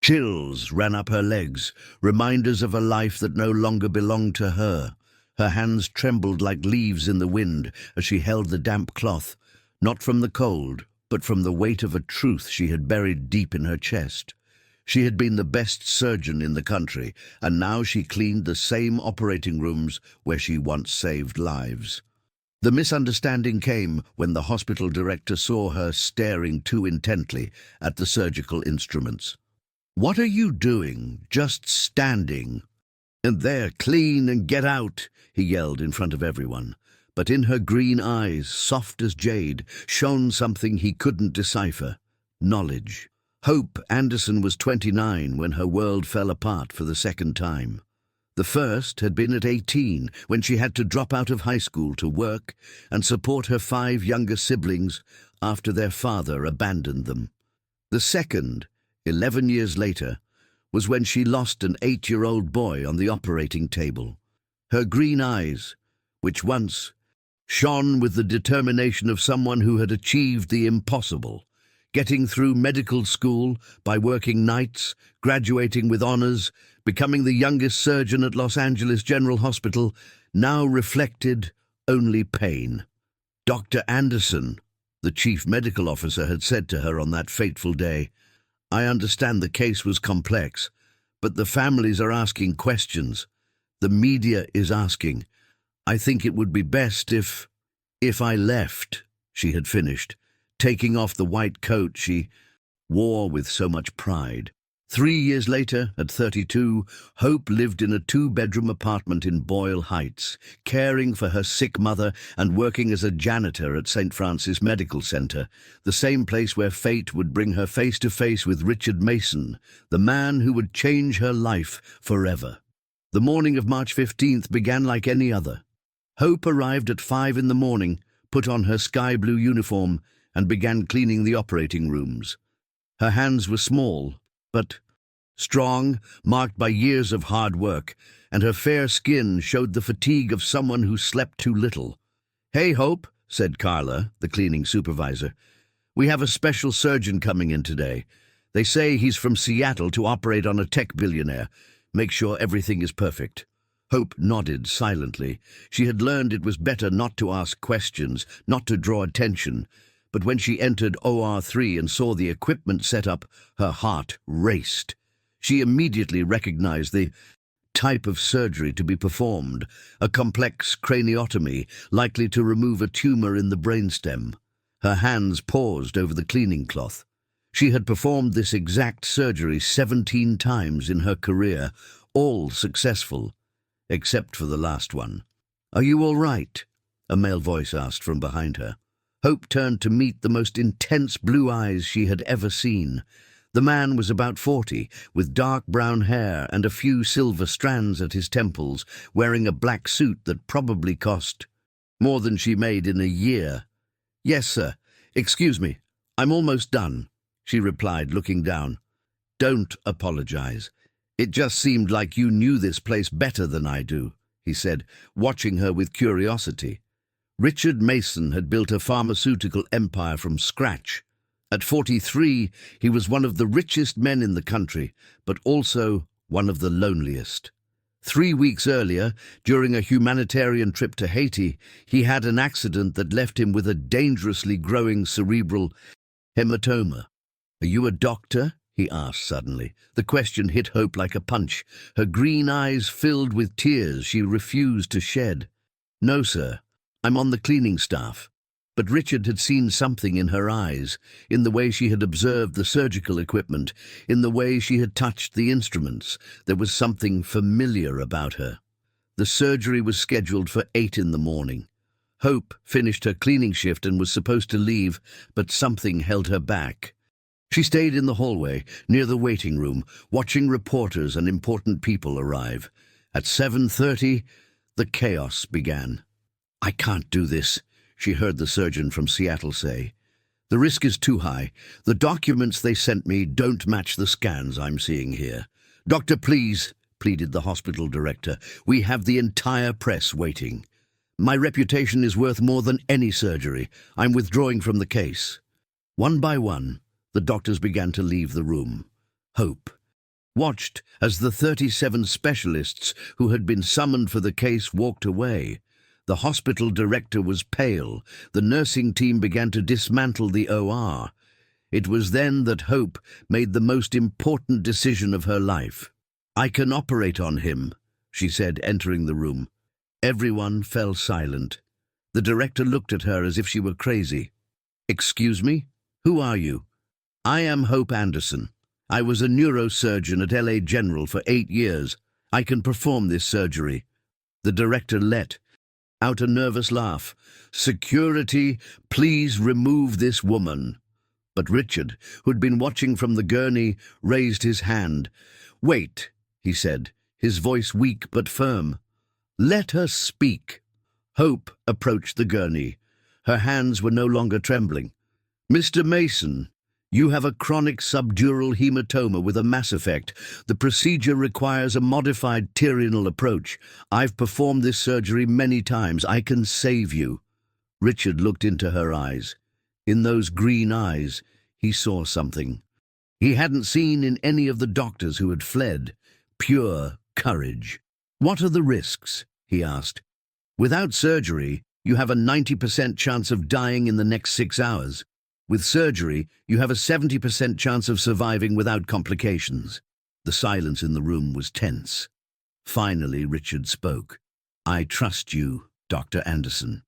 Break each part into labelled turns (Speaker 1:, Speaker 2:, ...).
Speaker 1: Chills ran up her legs, reminders of a life that no longer belonged to her. Her hands trembled like leaves in the wind as she held the damp cloth, not from the cold, but from the weight of a truth she had buried deep in her chest. She had been the best surgeon in the country, and now she cleaned the same operating rooms where she once saved lives. The misunderstanding came when the hospital director saw her staring too intently at the surgical instruments. "What are you doing? Just standing?" "And there, clean and get out," he yelled in front of everyone. But in her green eyes, soft as jade, shone something he couldn't decipher: knowledge. Hope Anderson was 29 when her world fell apart for the second time. The first had been at 18, when she had to drop out of high school to work and support her 5 younger siblings after their father abandoned them. The second, 11 years later, was when she lost an 8-year-old boy on the operating table. Her green eyes, which once shone with the determination of someone who had achieved the impossible, getting through medical school by working nights, graduating with honors, becoming the youngest surgeon at Los Angeles General Hospital, now reflected only pain. "Dr. Anderson," the chief medical officer had said to her on that fateful day, "I understand the case was complex, but the families are asking questions. The media is asking. I think it would be best if I left," she had finished, taking off the white coat she wore with so much pride. 3 years later, at 32, Hope lived in a 2-bedroom apartment in Boyle Heights, caring for her sick mother and working as a janitor at St. Francis Medical Center, the same place where fate would bring her face to face with Richard Mason, the man who would change her life forever. The morning of March 15th began like any other. Hope arrived at 5 in the morning, put on her sky blue uniform, and began cleaning the operating rooms. Her hands were small, but strong, marked by years of hard work, and her fair skin showed the fatigue of someone who slept too little. "Hey, Hope," said Carla, the cleaning supervisor. "We have a special surgeon coming in today. They say he's from Seattle to operate on a tech billionaire. Make sure everything is perfect." Hope nodded silently. She had learned it was better not to ask questions, not to draw attention. But when she entered OR3 and saw the equipment set up, her heart raced. She immediately recognized the type of surgery to be performed, a complex craniotomy likely to remove a tumor in the brainstem. Her hands paused over the cleaning cloth. She had performed this exact surgery 17 times in her career, all successful, except for the last one. "Are you all right?" a male voice asked from behind her. Hope turned to meet the most intense blue eyes she had ever seen. The man was about 40, with dark brown hair and a few silver strands at his temples, wearing a black suit that probably cost more than she made in a year. "Yes, sir. Excuse me. I'm almost done," she replied, looking down. "Don't apologize. It just seemed like you knew this place better than I do," he said, watching her with curiosity. Richard Mason had built a pharmaceutical empire from scratch. At 43, he was one of the richest men in the country, but also one of the loneliest. 3 weeks earlier, during a humanitarian trip to Haiti, he had an accident that left him with a dangerously growing cerebral hematoma. "Are you a doctor?" he asked suddenly. The question hit Hope like a punch. Her green eyes filled with tears she refused to shed. "No, sir. I'm on the cleaning staff." But Richard had seen something in her eyes, in the way she had observed the surgical equipment, in the way she had touched the instruments. There was something familiar about her. The surgery was scheduled for 8 in the morning. Hope finished her cleaning shift and was supposed to leave, but something held her back. She stayed in the hallway, near the waiting room, watching reporters and important people arrive. At 7:30, the chaos began. "I can't do this," she heard the surgeon from Seattle say. "The risk is too high. The documents they sent me don't match the scans I'm seeing here." "Doctor, please," pleaded the hospital director. "We have the entire press waiting. My reputation is worth more than any surgery. I'm withdrawing from the case." One by one, the doctors began to leave the room. Hope, watched as the 37 specialists who had been summoned for the case walked away. The hospital director was pale. The nursing team began to dismantle the OR. It was then that Hope made the most important decision of her life. "I can operate on him," she said, entering the room. Everyone fell silent. The director looked at her as if she were crazy. "Excuse me? Who are you?" "I am Hope Anderson. I was a neurosurgeon at LA General for 8 years. I can perform this surgery." The director let out a nervous laugh. "Security, please remove this woman." But Richard, who'd been watching from the gurney, raised his hand. "Wait," he said, his voice weak but firm. "Let her speak." Hope approached the gurney. Her hands were no longer trembling. "Mr. Mason, you have a chronic subdural hematoma with a mass effect. The procedure requires a modified tyrrhinal approach. I've performed this surgery many times. I can save you." Richard looked into her eyes. In those green eyes, he saw something he hadn't seen in any of the doctors who had fled. Pure courage. "What are the risks?" he asked. "Without surgery, you have a 90% chance of dying in the next 6 hours. With surgery, you have a 70% chance of surviving without complications." The silence in the room was tense. Finally, Richard spoke. "I trust you, Dr. Anderson.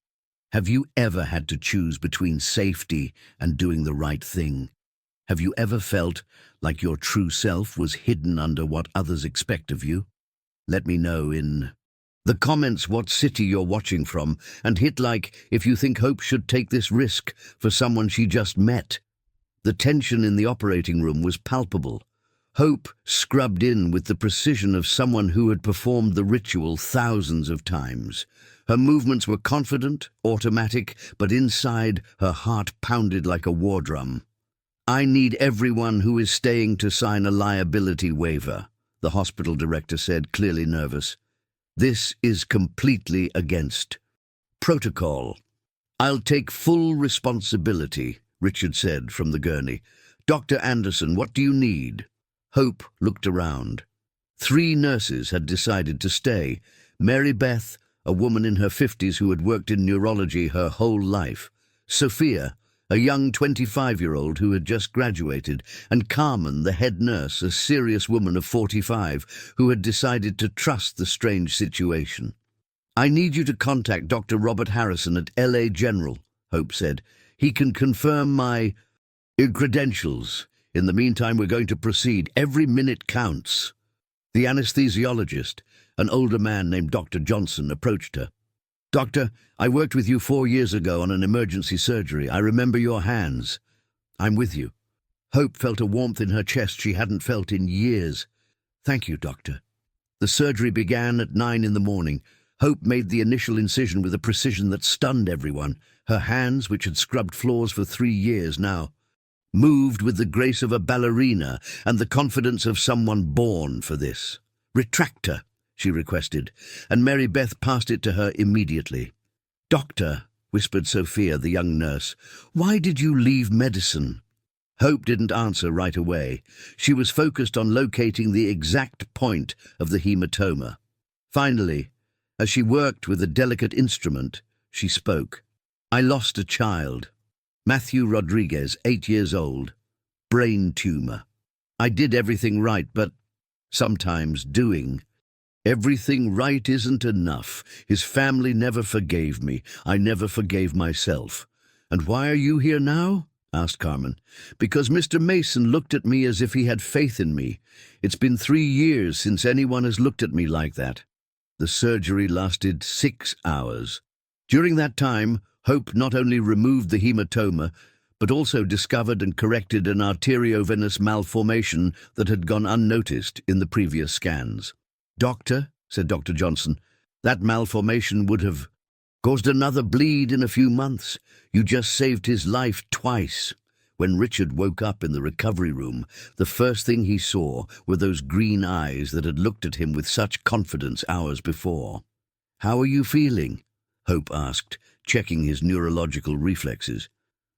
Speaker 1: Have you ever had to choose between safety and doing the right thing? Have you ever felt like your true self was hidden under what others expect of you? Let me know in the comments what city you're watching from, and hit like if you think Hope should take this risk for someone she just met." The tension in the operating room was palpable. Hope scrubbed in with the precision of someone who had performed the ritual thousands of times. Her movements were confident, automatic, but inside her heart pounded like a war drum. "I need everyone who is staying to sign a liability waiver," the hospital director said, clearly nervous. "This is completely against protocol." "I'll take full responsibility," Richard said from the gurney. "Dr. Anderson, what do you need?" Hope looked around. 3 nurses had decided to stay. Mary Beth, a woman in her 50s who had worked in neurology her whole life. Sophia, a young 25-year-old who had just graduated, and Carmen, the head nurse, a serious woman of 45, who had decided to trust the strange situation. "I need you to contact Dr. Robert Harrison at LA General," Hope said. "He can confirm my credentials. In the meantime, we're going to proceed. Every minute counts." The anesthesiologist, an older man named Dr. Johnson, approached her. "Doctor, I worked with you 4 years ago on an emergency surgery. I remember your hands. I'm with you." Hope felt a warmth in her chest she hadn't felt in years. "Thank you, Doctor." The surgery began at 9 in the morning. Hope made the initial incision with a precision that stunned everyone. Her hands, which had scrubbed floors for 3 years now, moved with the grace of a ballerina and the confidence of someone born for this. "Retractor," she requested, and Mary Beth passed it to her immediately. "Doctor," whispered Sophia, the young nurse, "why did you leave medicine?" Hope didn't answer right away. She was focused on locating the exact point of the hematoma. Finally, as she worked with a delicate instrument, she spoke. "I lost a child. Matthew Rodriguez, 8 years old. Brain tumor. I did everything right, but sometimes doing everything right isn't enough. His family never forgave me. I never forgave myself." "And why are you here now?" asked Carmen. "Because Mr. Mason looked at me as if he had faith in me. It's been 3 years since anyone has looked at me like that." The surgery lasted 6 hours. During that time, Hope not only removed the hematoma, but also discovered and corrected an arteriovenous malformation that had gone unnoticed in the previous scans. "Doctor," said Dr. Johnson, "that malformation would have caused another bleed in a few months. You just saved his life twice." When Richard woke up in the recovery room, the first thing he saw were those green eyes that had looked at him with such confidence hours before. "How are you feeling?" Hope asked, checking his neurological reflexes.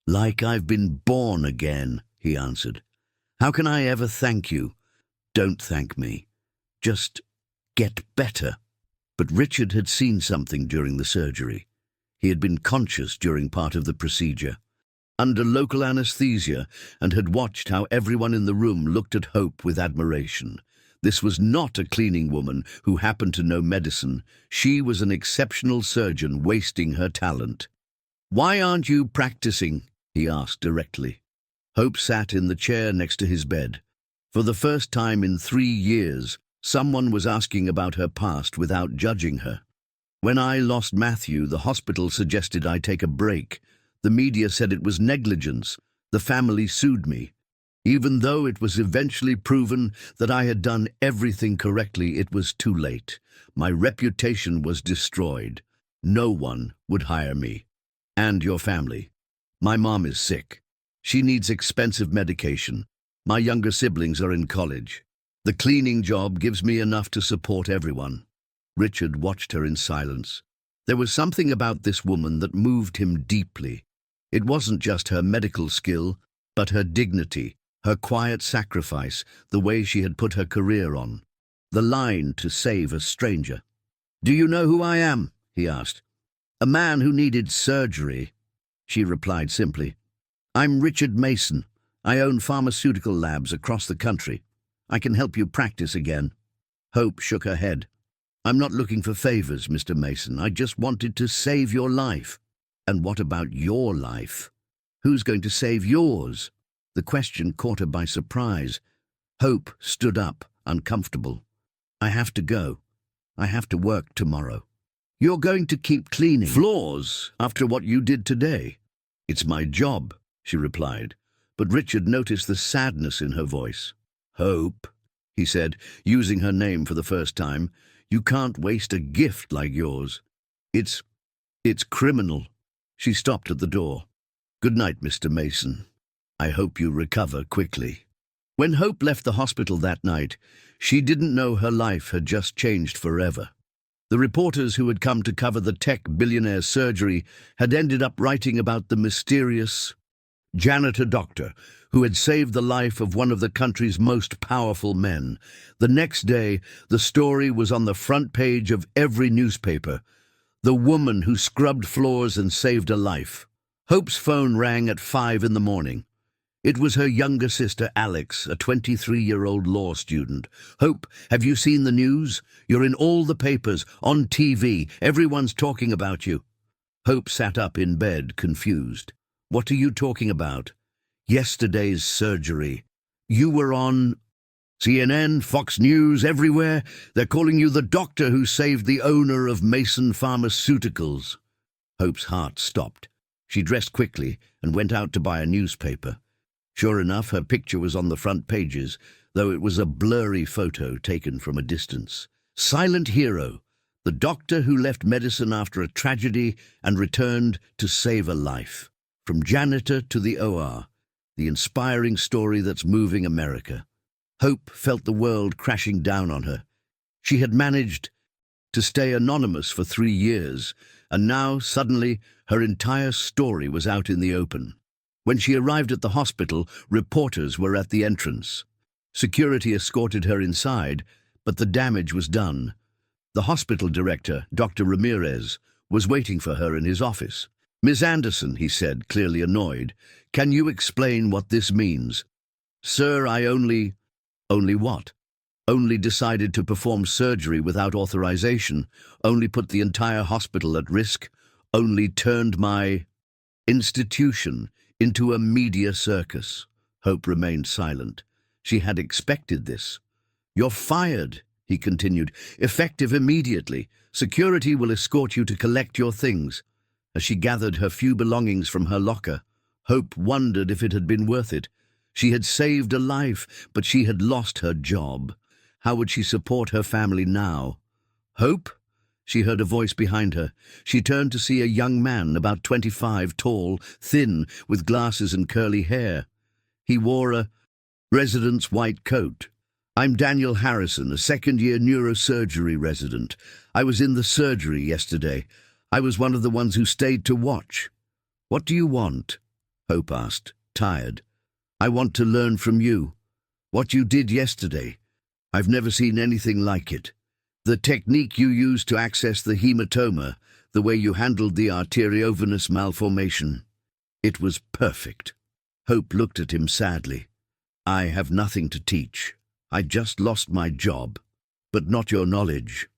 Speaker 1: "Like I've been born again," he answered. "How can I ever thank you?" Don't thank me. Just get better. But Richard had seen something during the surgery. He had been conscious during part of the procedure, under local anesthesia, and had watched how everyone in the room looked at Hope with admiration. This was not a cleaning woman who happened to know medicine. She was an exceptional surgeon wasting her talent. "Why aren't you practicing?" he asked directly. Hope sat in the chair next to his bed. For the first time in 3 years, someone was asking about her past without judging her. "When I lost Matthew, the hospital suggested I take a break. The media said it was negligence. The family sued me. Even though it was eventually proven that I had done everything correctly, it was too late. My reputation was destroyed. No one would hire me. And your family. My mom is sick. She needs expensive medication. My younger siblings are in college. The cleaning job gives me enough to support everyone." Richard watched her in silence. There was something about this woman that moved him deeply. It wasn't just her medical skill, but her dignity, her quiet sacrifice, the way she had put her career on the line to save a stranger. "Do you know who I am?" he asked. "A man who needed surgery." She replied simply, "I'm Richard Mason. I own pharmaceutical labs across the country. I can help you practice again." Hope shook her head. "I'm not looking for favors, Mr. Mason. I just wanted to save your life." "And what about your life? Who's going to save yours?" The question caught her by surprise. Hope stood up, uncomfortable. "I have to go. I have to work tomorrow." "You're going to keep cleaning floors after what you did today?" "It's my job," she replied, but Richard noticed the sadness in her voice. "Hope," he said, using her name for the first time, "you can't waste a gift like yours. It's criminal." She stopped at the door. "Good night, Mr. Mason. I hope you recover quickly." When Hope left the hospital that night, she didn't know her life had just changed forever. The reporters who had come to cover the tech billionaire surgery had ended up writing about the mysterious janitor doctor who had saved the life of one of the country's most powerful men. The next day, the story was on the front page of every newspaper. The woman who scrubbed floors and saved a life. Hope's phone rang at 5 in the morning. It was her younger sister, Alex, a 23-year-old law student. "Hope, have you seen the news? You're in all the papers, on TV. Everyone's talking about you." Hope sat up in bed, confused. "What are you talking about?" "Yesterday's surgery. You were on CNN, Fox News, everywhere. They're calling you the doctor who saved the owner of Mason Pharmaceuticals." Hope's heart stopped. She dressed quickly and went out to buy a newspaper. Sure enough, her picture was on the front pages, though it was a blurry photo taken from a distance. Silent hero, the doctor who left medicine after a tragedy and returned to save a life. From janitor to the OR, the inspiring story that's moving America. Hope felt the world crashing down on her. She had managed to stay anonymous for 3 years, and now, suddenly, her entire story was out in the open. When she arrived at the hospital, reporters were at the entrance. Security escorted her inside, but the damage was done. The hospital director, Dr. Ramirez, was waiting for her in his office. "Miss Anderson," he said, clearly annoyed, "can you explain what this means?" "Sir, I only what? Only decided to perform surgery without authorization, only put the entire hospital at risk, only turned my institution into a media circus." Hope remained silent. She had expected this. "You're fired," he continued, "effective immediately. Security will escort you to collect your things." As she gathered her few belongings from her locker, Hope wondered if it had been worth it. She had saved a life, but she had lost her job. How would she support her family now? "Hope?" She heard a voice behind her. She turned to see a young man, about 25, tall, thin, with glasses and curly hair. He wore a resident's white coat. "I'm Daniel Harrison, a second-year neurosurgery resident. I was in the surgery yesterday. I was one of the ones who stayed to watch." "What do you want?" Hope asked, tired. "I want to learn from you. What you did yesterday. I've never seen anything like it. The technique you used to access the hematoma, the way you handled the arteriovenous malformation. It was perfect. Hope looked at him sadly. I have nothing to teach. I just lost my job. But not your knowledge.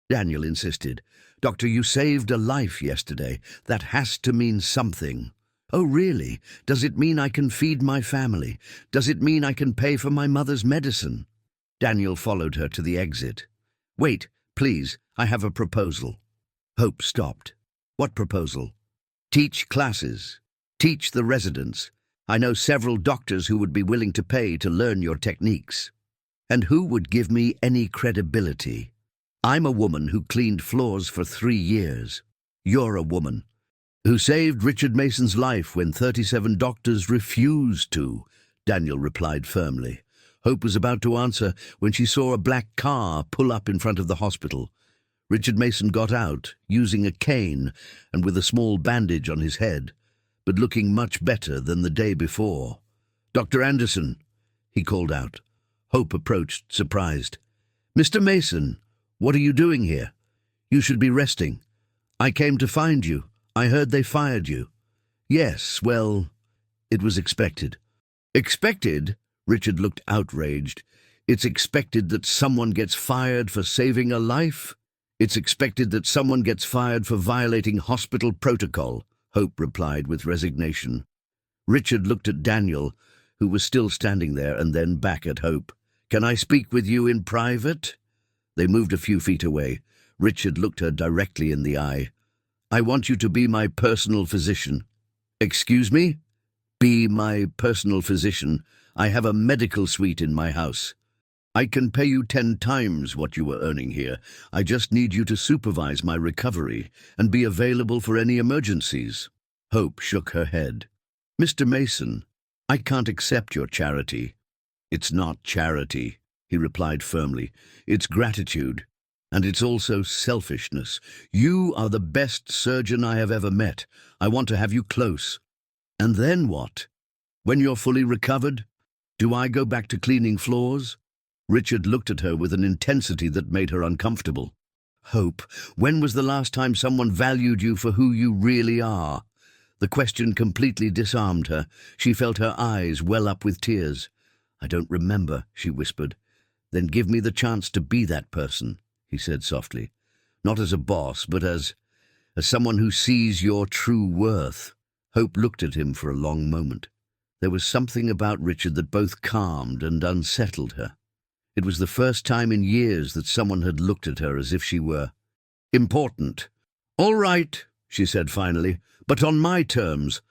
Speaker 1: Daniel insisted. Doctor, you saved a life yesterday. That has to mean something. Oh, really? Does it mean I can feed my family? Does it mean I can pay for my mother's medicine? Daniel followed her to the exit. Wait, please, I have a proposal. Hope stopped. What proposal? Teach classes. Teach the residents. I know several doctors who would be willing to pay to learn your techniques. And who would give me any credibility? I'm a woman who cleaned floors for 3 years. You're a woman who saved Richard Mason's life when 37 doctors refused to, Daniel replied firmly. Hope was about to answer when she saw a black car pull up in front of the hospital. Richard Mason got out, using a cane and with a small bandage on his head, but looking much better than the day before. Dr. Anderson, he called out. Hope approached, surprised. Mr. Mason, what are you doing here? You should be resting. I came to find you. I heard they fired you. Yes, well, it was expected. Expected? Richard looked outraged. It's expected that someone gets fired for saving a life? It's expected that someone gets fired for violating hospital protocol, Hope replied with resignation. Richard looked at Daniel, who was still standing there, and then back at Hope. Can I speak with you in private? They moved a few feet away. Richard looked her directly in the eye. I want you to be my personal physician. Excuse me? Be my personal physician. I have a medical suite in my house. I can pay you 10 times what you were earning here. I just need you to supervise my recovery and be available for any emergencies. Hope shook her head. Mr. Mason, I can't accept your charity. It's not charity, he replied firmly. It's gratitude. And it's also selfishness. You are the best surgeon I have ever met. I want to have you close. And then what? When you're fully recovered, do I go back to cleaning floors? Richard looked at her with an intensity that made her uncomfortable. Hope, when was the last time someone valued you for who you really are? The question completely disarmed her. She felt her eyes well up with tears. I don't remember, she whispered. Then give me the chance to be that person, he said softly. Not as a boss, but as someone who sees your true worth. Hope looked at him for a long moment. There was something about Richard that both calmed and unsettled her. It was the first time in years that someone had looked at her as if she were important. All right, she said finally, but on my terms.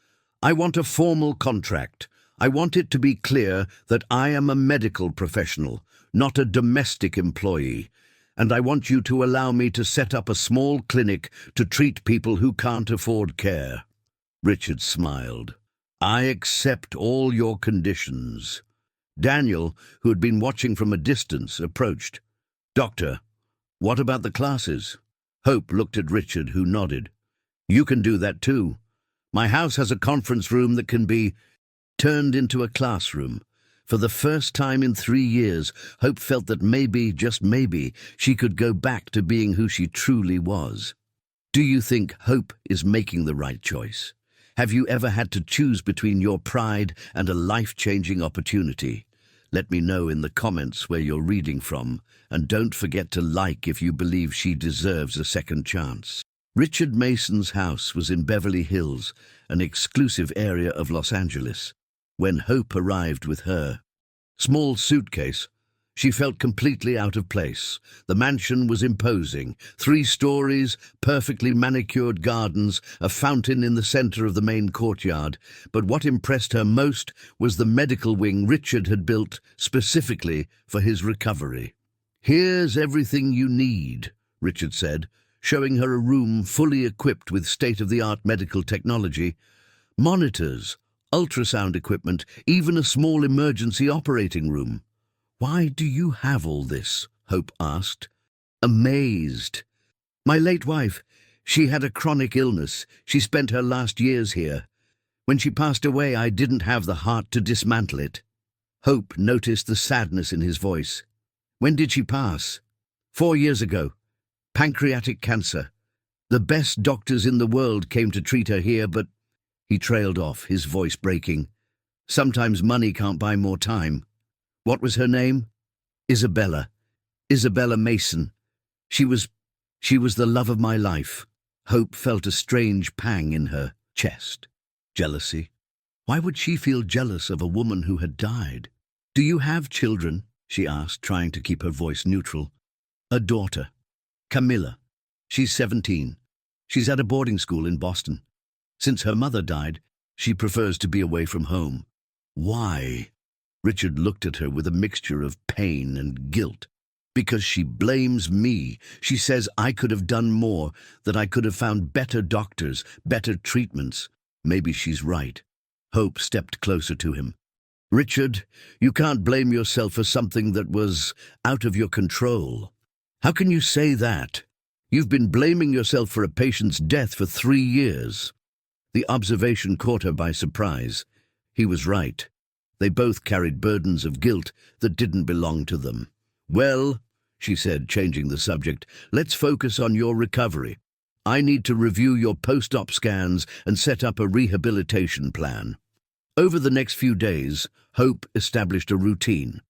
Speaker 1: I want a formal contract. I want it to be clear that I am a medical professional, not a domestic employee. And I want you to allow me to set up a small clinic to treat people who can't afford care. Richard smiled. I accept all your conditions. Daniel, who had been watching from a distance, approached. Doctor, what about the classes? Hope looked at Richard, who nodded. You can do that too. My house has a conference room that can be turned into a classroom. For the first time in 3 years, Hope felt that maybe, just maybe, she could go back to being who she truly was. Do you think Hope is making the right choice? Have you ever had to choose between your pride and a life-changing opportunity? Let me know in the comments where you're reading from, and don't forget to like if you believe she deserves a second chance. Richard Mason's house was in Beverly Hills, an exclusive area of Los Angeles. When Hope arrived with her small suitcase, she felt completely out of place. The mansion was imposing. 3 stories, perfectly manicured gardens, a fountain in the center of the main courtyard. But what impressed her most was the medical wing Richard had built specifically for his recovery. Here's everything you need, Richard said, showing her a room fully equipped with state-of-the-art medical technology. Monitors, ultrasound equipment, even a small emergency operating room. Why do you have all this? Hope asked. Amazed. My late wife, she had a chronic illness. She spent her last years here. When she passed away, I didn't have the heart to dismantle it. Hope noticed the sadness in his voice. When did she pass? 4 years ago. Pancreatic cancer. The best doctors in the world came to treat her here, but he trailed off, his voice breaking. Sometimes money can't buy more time. What was her name? Isabella. Isabella Mason. She was the love of my life. Hope felt a strange pang in her chest. Jealousy. Why would she feel jealous of a woman who had died? Do you have children? She asked, trying to keep her voice neutral. A daughter. Camilla. She's 17. She's at a boarding school in Boston. Since her mother died, she prefers to be away from home. Why? Richard looked at her with a mixture of pain and guilt. Because she blames me. She says I could have done more, that I could have found better doctors, better treatments. Maybe she's right. Hope stepped closer to him. Richard, you can't blame yourself for something that was out of your control. How can you say that? You've been blaming yourself for a patient's death for 3 years. The observation caught her by surprise. He was right. They both carried burdens of guilt that didn't belong to them. Well, she said, changing the subject, let's focus on your recovery. I need to review your post-op scans and set up a rehabilitation plan. Over the next few days, Hope established a routine.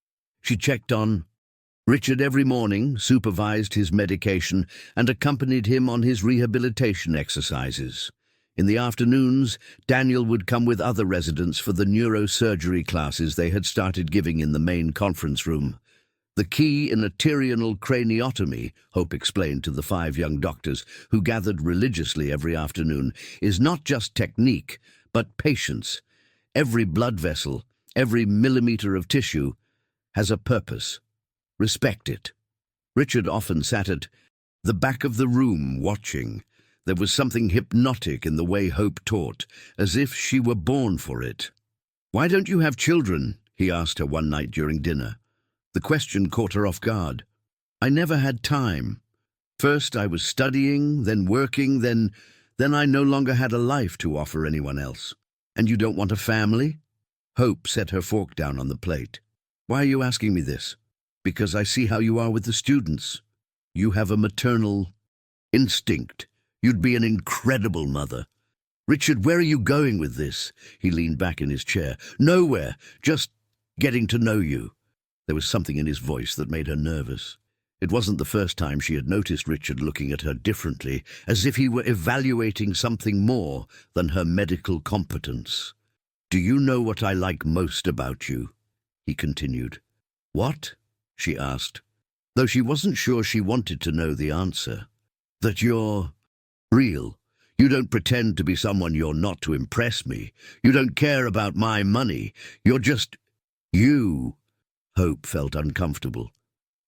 Speaker 1: She checked on Richard every morning, supervised his medication, and accompanied him on his rehabilitation exercises. In the afternoons, Daniel would come with other residents for the neurosurgery classes they had started giving in the main conference room. The key in a tyrrhenal craniotomy, Hope explained to the 5 young doctors who gathered religiously every afternoon, is not just technique, but patience. Every blood vessel, every millimeter of tissue, has a purpose. Respect it. Richard often sat at the back of the room watching. There was something hypnotic in the way Hope taught, as if she were born for it. "Why don't you have children?" he asked her one night during dinner. The question caught her off guard. "I never had time. First I was studying, then working, then I no longer had a life to offer anyone else." "And you don't want a family?" Hope set her fork down on the plate. "Why are you asking me this?" "Because I see how you are with the students. You have a maternal instinct. You'd be an incredible mother." "Richard, where are you going with this?" He leaned back in his chair. "Nowhere. Just getting to know you." There was something in his voice that made her nervous. It wasn't the first time she had noticed Richard looking at her differently, as if he were evaluating something more than her medical competence. "Do you know what I like most about you?" he continued. "What?" she asked, though she wasn't sure she wanted to know the answer. "That you're real. You don't pretend to be someone you're not to impress me. You don't care about my money. You're just you." Hope felt uncomfortable.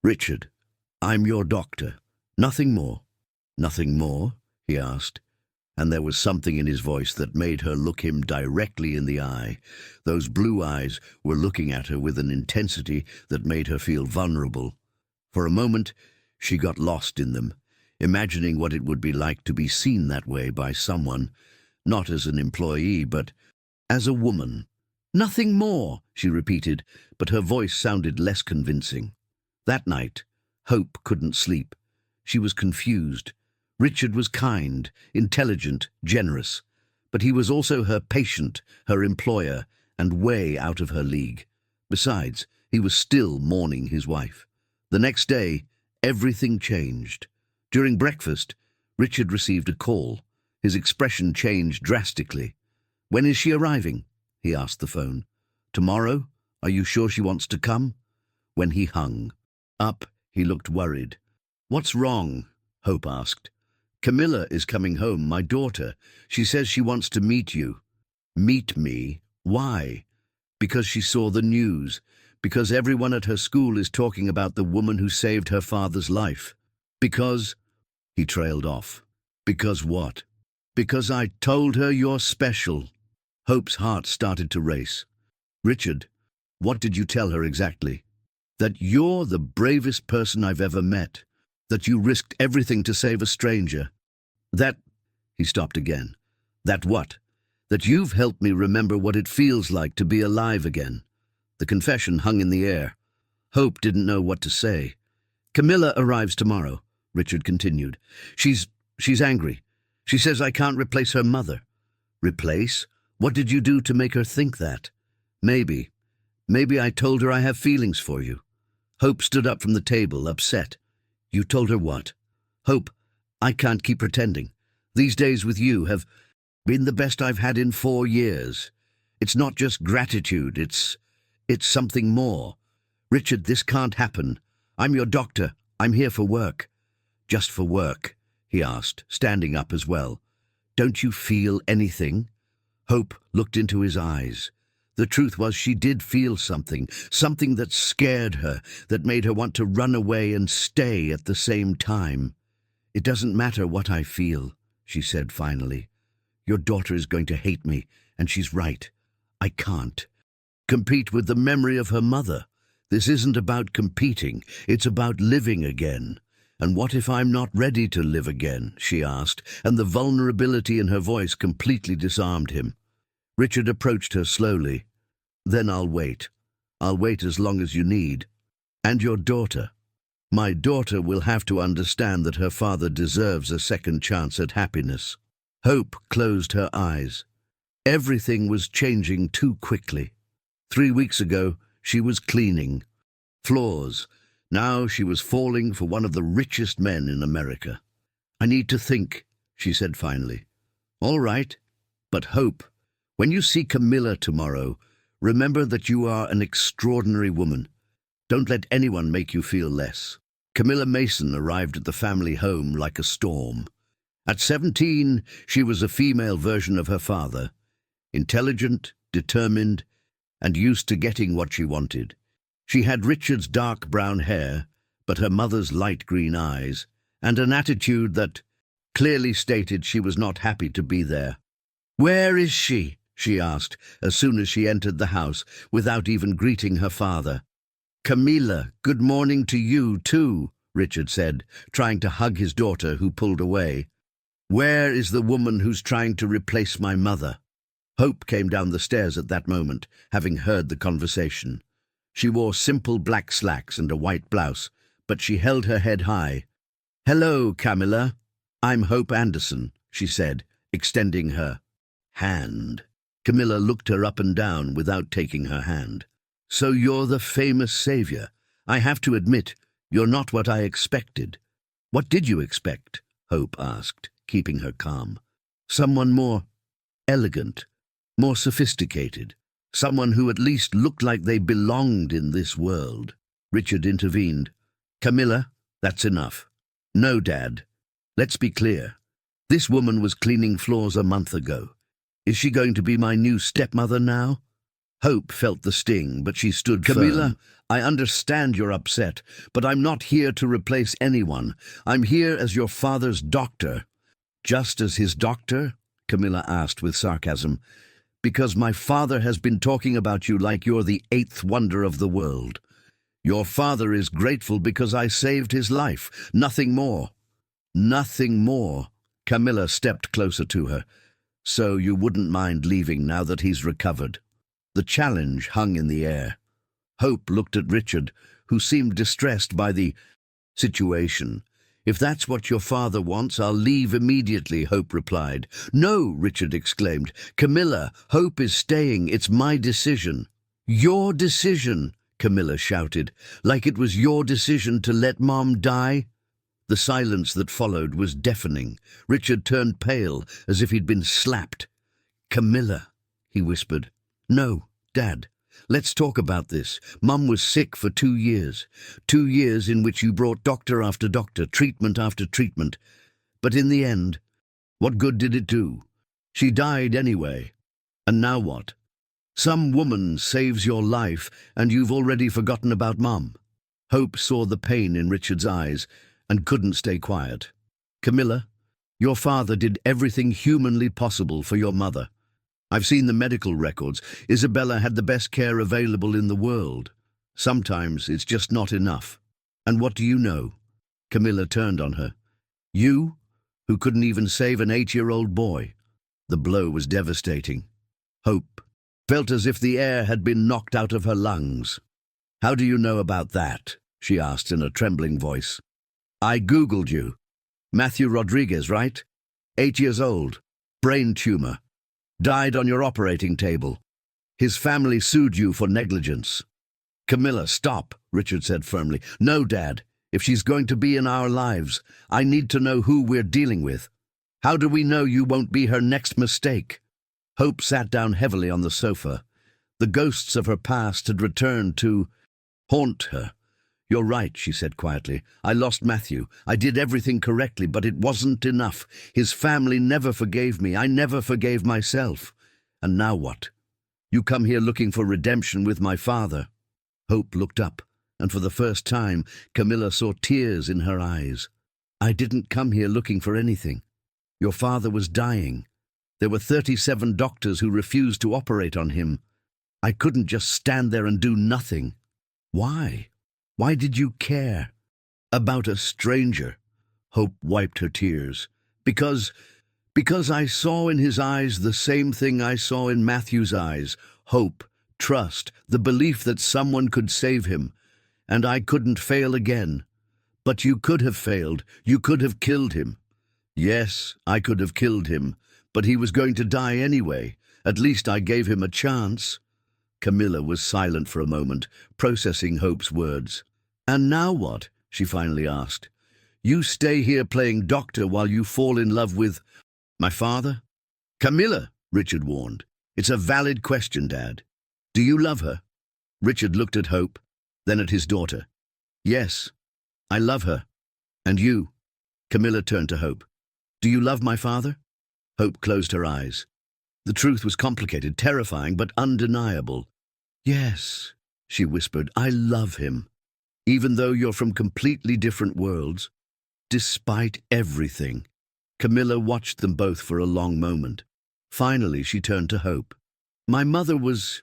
Speaker 1: "Richard, I'm your doctor. Nothing more." "Nothing more?" he asked, and there was something in his voice that made her look him directly in the eye. Those blue eyes were looking at her with an intensity that made her feel vulnerable. For a moment, she got lost in them, imagining what it would be like to be seen that way by someone, not as an employee, but as a woman. "Nothing more," she repeated, but her voice sounded less convincing. That night, Hope couldn't sleep. She was confused. Richard was kind, intelligent, generous, but he was also her patient, her employer, and way out of her league. Besides, he was still mourning his wife. The next day, everything changed. During breakfast, Richard received a call. His expression changed drastically. "When is she arriving?" he asked the phone. "Tomorrow? Are you sure she wants to come?" When he hung up, he looked worried. "What's wrong?" Hope asked. "Camilla is coming home, my daughter. She says she wants to meet you." "Meet me? Why?" "Because she saw the news. Because everyone at her school is talking about the woman who saved her father's life. Because—" He trailed off. "Because what?" "Because I told her you're special." Hope's heart started to race. "Richard, what did you tell her exactly?" "That you're the bravest person I've ever met. That you risked everything to save a stranger. That—" He stopped again. "That what?" "That you've helped me remember what it feels like to be alive again." The confession hung in the air. Hope didn't know what to say. Camilla arrives tomorrow, Richard continued. She's angry. She says I can't replace her mother. Replace? What did you do to make her think that? Maybe I told her I have feelings for you. Hope stood up from the table, upset. You told her what? Hope, I can't keep pretending. These days with you have been the best I've had in 4 years. It's not just gratitude, it's something more. Richard, this can't happen. I'm your doctor. I'm here for work. Just for work? He asked, standing up as well. Don't you feel anything? Hope looked into his eyes. The truth was she did feel something that scared her, that made her want to run away and stay at the same time. It doesn't matter what I feel, she said finally. Your daughter is going to hate me, and she's right. I can't compete with the memory of her mother. This isn't about competing, it's about living again. And what if I'm not ready to live again, she asked, and the vulnerability in her voice completely disarmed him. Richard approached her slowly. Then I'll wait. I'll wait as long as you need. And your daughter? My daughter will have to understand that her father deserves a second chance at happiness. Hope closed her eyes. Everything was changing too quickly. 3 weeks ago, she was cleaning floors. Now she was falling for one of the richest men in America. I need to think, she said finally. All right, but Hope, when you see Camilla tomorrow, remember that you are an extraordinary woman. Don't let anyone make you feel less. Camilla Mason arrived at the family home like a storm. At 17, she was a female version of her father, intelligent, determined, and used to getting what she wanted. She had Richard's dark brown hair, but her mother's light green eyes, and an attitude that clearly stated she was not happy to be there. Where is she? She asked, as soon as she entered the house, without even greeting her father. Camilla, good morning to you too, Richard said, trying to hug his daughter, who pulled away. Where is the woman who's trying to replace my mother? Hope came down the stairs at that moment, having heard the conversation. She wore simple black slacks and a white blouse, but she held her head high. Hello, Camilla. I'm Hope Anderson, she said, extending her hand. Camilla looked her up and down without taking her hand. So you're the famous savior. I have to admit, you're not what I expected. What did you expect? Hope asked, keeping her calm. Someone more elegant, more sophisticated. Someone who at least looked like they belonged in this world. Richard intervened. Camilla, that's enough. No, Dad. Let's be clear. This woman was cleaning floors a month ago. Is she going to be my new stepmother now? Hope felt the sting, but she stood firm. Camilla, I understand you're upset, but I'm not here to replace anyone. I'm here as your father's doctor. Just as his doctor? Camilla asked with sarcasm. Because my father has been talking about you like you're the 8th wonder of the world. Your father is grateful because I saved his life. Nothing more. Nothing more. Camilla stepped closer to her. So you wouldn't mind leaving now that he's recovered? The challenge hung in the air. Hope looked at Richard, who seemed distressed by the situation. If that's what your father wants, I'll leave immediately, Hope replied. No, Richard exclaimed. Camilla, Hope is staying. It's my decision. Your decision, Camilla shouted, like it was your decision to let Mom die. The silence that followed was deafening. Richard turned pale, as if he'd been slapped. Camilla, he whispered. No, Dad. Let's talk about this. Mum was sick for 2 years. 2 years in which you brought doctor after doctor, treatment after treatment. But in the end, what good did it do? She died anyway. And now what? Some woman saves your life, and you've already forgotten about Mum. Hope saw the pain in Richard's eyes and couldn't stay quiet. Camilla, your father did everything humanly possible for your mother. I've seen the medical records. Isabella had the best care available in the world. Sometimes it's just not enough. And what do you know? Camilla turned on her. You, who couldn't even save an 8-year-old boy. The blow was devastating. Hope felt as if the air had been knocked out of her lungs. "How do you know about that?" she asked in a trembling voice. "I Googled you. Matthew Rodriguez, right? 8 years old. Brain tumor. Died on your operating table. His family sued you for negligence." "Camilla, stop," Richard said firmly. "No, Dad. If she's going to be in our lives, I need to know who we're dealing with. How do we know you won't be her next mistake?" Hope sat down heavily on the sofa. The ghosts of her past had returned to haunt her. "You're right," she said quietly. "I lost Matthew. I did everything correctly, but it wasn't enough. His family never forgave me. I never forgave myself. And now what? You come here looking for redemption with my father." Hope looked up, and for the first time, Camilla saw tears in her eyes. "I didn't come here looking for anything. Your father was dying. There were 37 doctors who refused to operate on him. I couldn't just stand there and do nothing." "Why? Why did you care?" "About a stranger." Hope wiped her tears. Because I saw in his eyes the same thing I saw in Matthew's eyes. Hope, trust, the belief that someone could save him. And I couldn't fail again. But you could have failed. You could have killed him." "Yes, I could have killed him, but he was going to die anyway. At least I gave him a chance." Camilla was silent for a moment, processing Hope's words. "And now what?" she finally asked. "You stay here playing doctor while you fall in love with my father?" "Camilla," Richard warned. "It's a valid question, Dad. Do you love her?" Richard looked at Hope, then at his daughter. "Yes, I love her. And you?" Camilla turned to Hope. "Do you love my father?" Hope closed her eyes. The truth was complicated, terrifying, but undeniable. "Yes," she whispered, "I love him. Even though you're from completely different worlds. Despite everything." Camilla watched them both for a long moment. Finally, she turned to Hope. "My mother was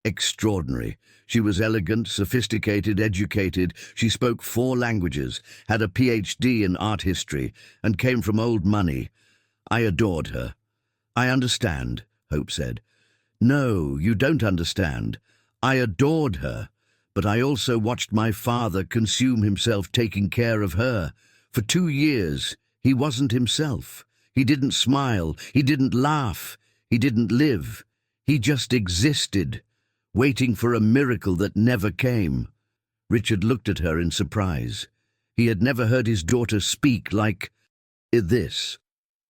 Speaker 1: extraordinary. She was elegant, sophisticated, educated. She spoke 4 languages, had a PhD in art history, and came from old money. I adored her." "I understand," Hope said. "No, you don't understand. I adored her, but I also watched my father consume himself taking care of her. For 2 years, he wasn't himself. He didn't smile. He didn't laugh. He didn't live. He just existed, waiting for a miracle that never came." Richard looked at her in surprise. He had never heard his daughter speak like this.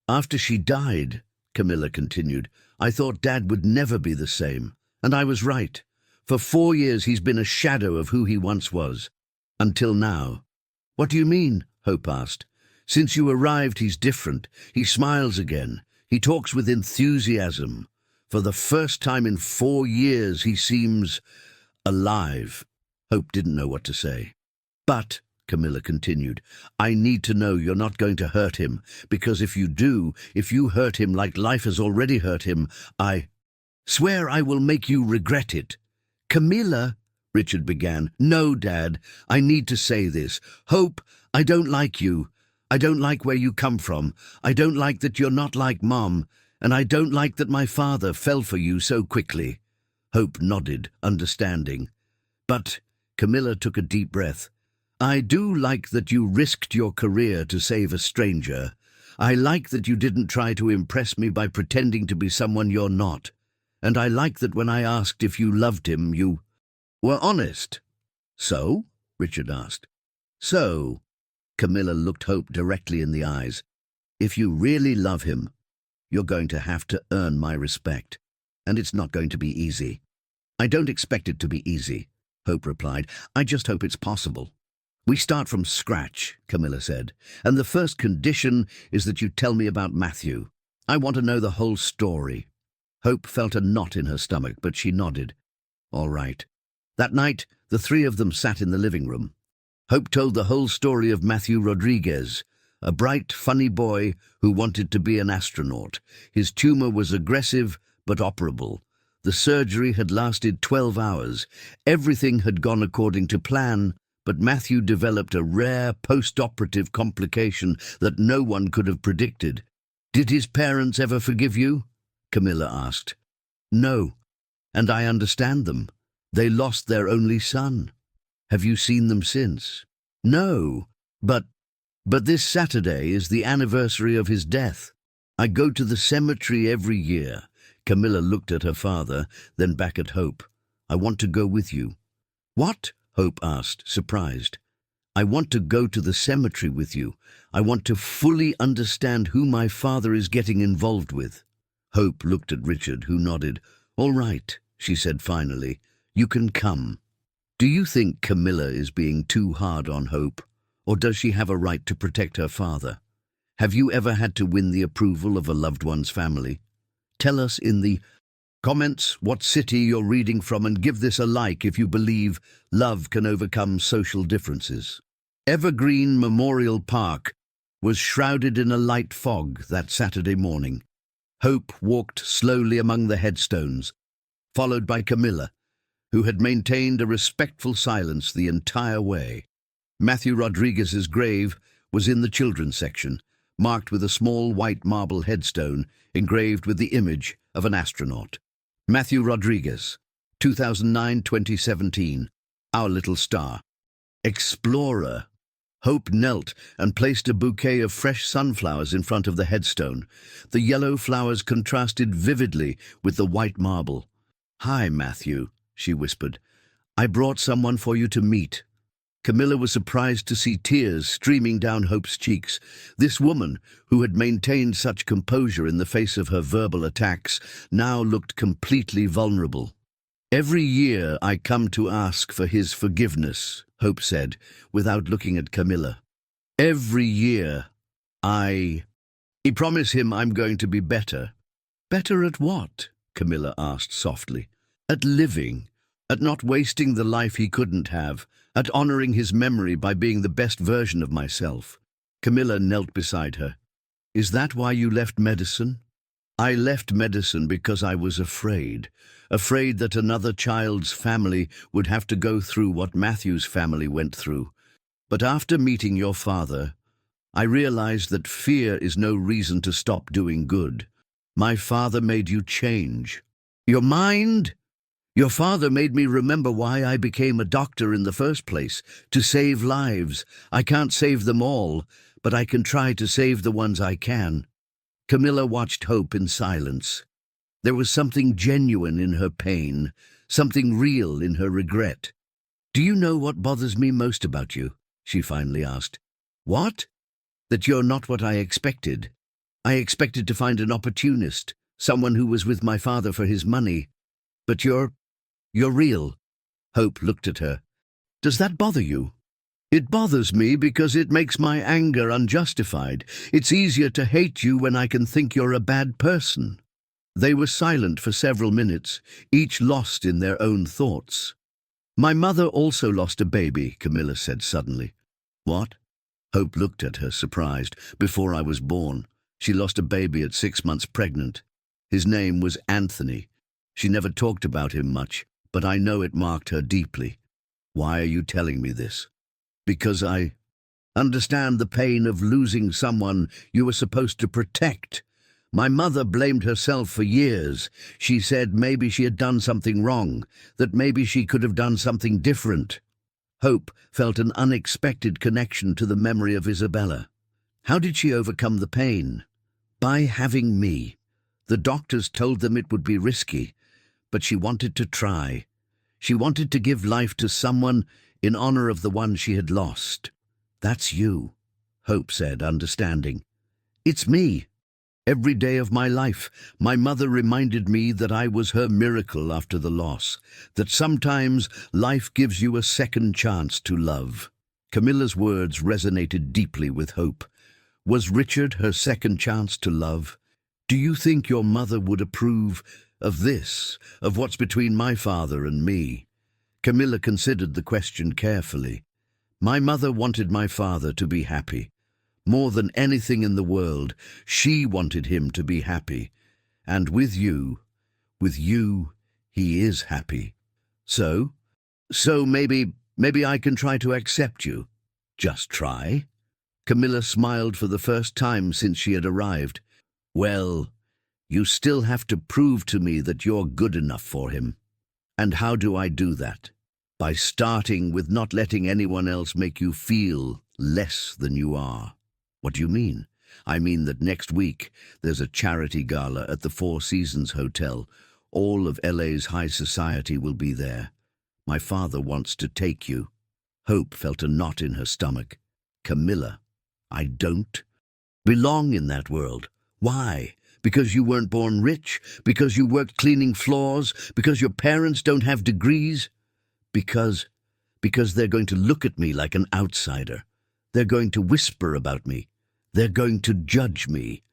Speaker 1: "After she died," Camilla continued, "I thought Dad would never be the same. And I was right. For 4 years he's been a shadow of who he once was. Until now." "What do you mean?" Hope asked. "Since you arrived, he's different. He smiles again. He talks with enthusiasm. For the first time in 4 years, he seems alive." Hope didn't know what to say. "But," Camilla continued, "I need to know you're not going to hurt him, because if you do, if you hurt him like life has already hurt him, I swear I will make you regret it." "Camilla," Richard began. "No, Dad, I need to say this. Hope, I don't like you. I don't like where you come from. I don't like that you're not like Mom, and I don't like that my father fell for you so quickly." Hope nodded, understanding. "But," Camilla took a deep breath, "I do like that you risked your career to save a stranger. I like that you didn't try to impress me by pretending to be someone you're not. And I like that when I asked if you loved him, you were honest." "So?" Richard asked. "So," Camilla looked Hope directly in the eyes, "if you really love him, you're going to have to earn my respect. And it's not going to be easy." "I don't expect it to be easy," Hope replied. "I just hope it's possible." "We start from scratch," Camilla said, "and the first condition is that you tell me about Matthew. I want to know the whole story." Hope felt a knot in her stomach, but she nodded. "All right." That night, the 3 of them sat in the living room. Hope told the whole story of Matthew Rodriguez, a bright, funny boy who wanted to be an astronaut. His tumor was aggressive but operable. The surgery had lasted 12 hours. Everything had gone according to plan, but Matthew developed a rare post-operative complication that no one could have predicted. "Did his parents ever forgive you?" Camilla asked. "No, and I understand them. They lost their only son." Have you seen them since? No, but this Saturday is the anniversary of his death. I go to the cemetery every year. Camilla looked at her father, then back at Hope. I want to go with you. What? Hope asked, surprised. I want to go to the cemetery with you. I want to fully understand who my father is getting involved with. Hope looked at Richard, who nodded. All right, she said finally. You can come. Do you think Camilla is being too hard on Hope, or does she have a right to protect her father? Have you ever had to win the approval of a loved one's family? Tell us in the comments what city you're reading from and give this a like if you believe love can overcome social differences. Evergreen Memorial Park was shrouded in a light fog that Saturday morning. Hope walked slowly among the headstones, followed by Camilla, who had maintained a respectful silence the entire way. Matthew Rodriguez's grave was in the children's section, marked with a small white marble headstone engraved with the image of an astronaut. Matthew Rodriguez, 2009-2017, Our Little Star. Explorer. Hope knelt and placed a bouquet of fresh sunflowers in front of the headstone. The yellow flowers contrasted vividly with the white marble. Hi, Matthew, she whispered. I brought someone for you to meet. Camilla was surprised to see tears streaming down Hope's cheeks. This woman, who had maintained such composure in the face of her verbal attacks, now looked completely vulnerable. Every year I come to ask for his forgiveness, Hope said, without looking at Camilla. Every year I promise him I'm going to be better. Better at what? Camilla asked softly. At living, at not wasting the life he couldn't have, at honoring his memory by being the best version of myself. Camilla knelt beside her. Is that why you left medicine? I left medicine because I was afraid that another child's family would have to go through what Matthew's family went through. But after meeting your father, I realized that fear is no reason to stop doing good. My father made you change. Your mind? Your father made me remember why I became a doctor in the first place, to save lives. I can't save them all, but I can try to save the ones I can. Camilla watched Hope in silence. There was something genuine in her pain, something real in her regret. Do you know what bothers me most about you? She finally asked. What? That you're not what I expected. I expected to find an opportunist, someone who was with my father for his money. But you're real. Hope looked at her. Does that bother you? It bothers me because it makes my anger unjustified. It's easier to hate you when I can think you're a bad person. They were silent for several minutes, each lost in their own thoughts. My mother also lost a baby, Camilla said suddenly. What? Hope looked at her, surprised. Before I was born. She lost a baby at 6 months pregnant. His name was Anthony. She never talked about him much, but I know it marked her deeply. Why are you telling me this? Because I understand the pain of losing someone you were supposed to protect. My mother blamed herself for years. She said maybe she had done something wrong, that maybe she could have done something different. Hope felt an unexpected connection to the memory of Isabella. How did she overcome the pain? By having me. The doctors told them it would be risky, but she wanted to try. She wanted to give life to someone in honor of the one she had lost. That's you, Hope said, understanding. It's me. Every day of my life, my mother reminded me that I was her miracle after the loss, that sometimes life gives you a second chance to love. Camilla's words resonated deeply with Hope. Was Richard her second chance to love? Do you think your mother would approve of this, of what's between my father and me? Camilla considered the question carefully. My mother wanted my father to be happy. More than anything in the world, she wanted him to be happy. And with you, he is happy. So maybe I can try to accept you. Just try? Camilla smiled for the first time since she had arrived. Well, you still have to prove to me that you're good enough for him. And how do I do that? By starting with not letting anyone else make you feel less than you are. What do you mean? I mean that next week there's a charity gala at the Four Seasons Hotel. All of LA's high society will be there. My father wants to take you. Hope felt a knot in her stomach. Camilla, I don't belong in that world. Why? Because you weren't born rich? Because you worked cleaning floors? Because your parents don't have degrees? Because they're going to look at me like an outsider. They're going to whisper about me. They're going to judge me.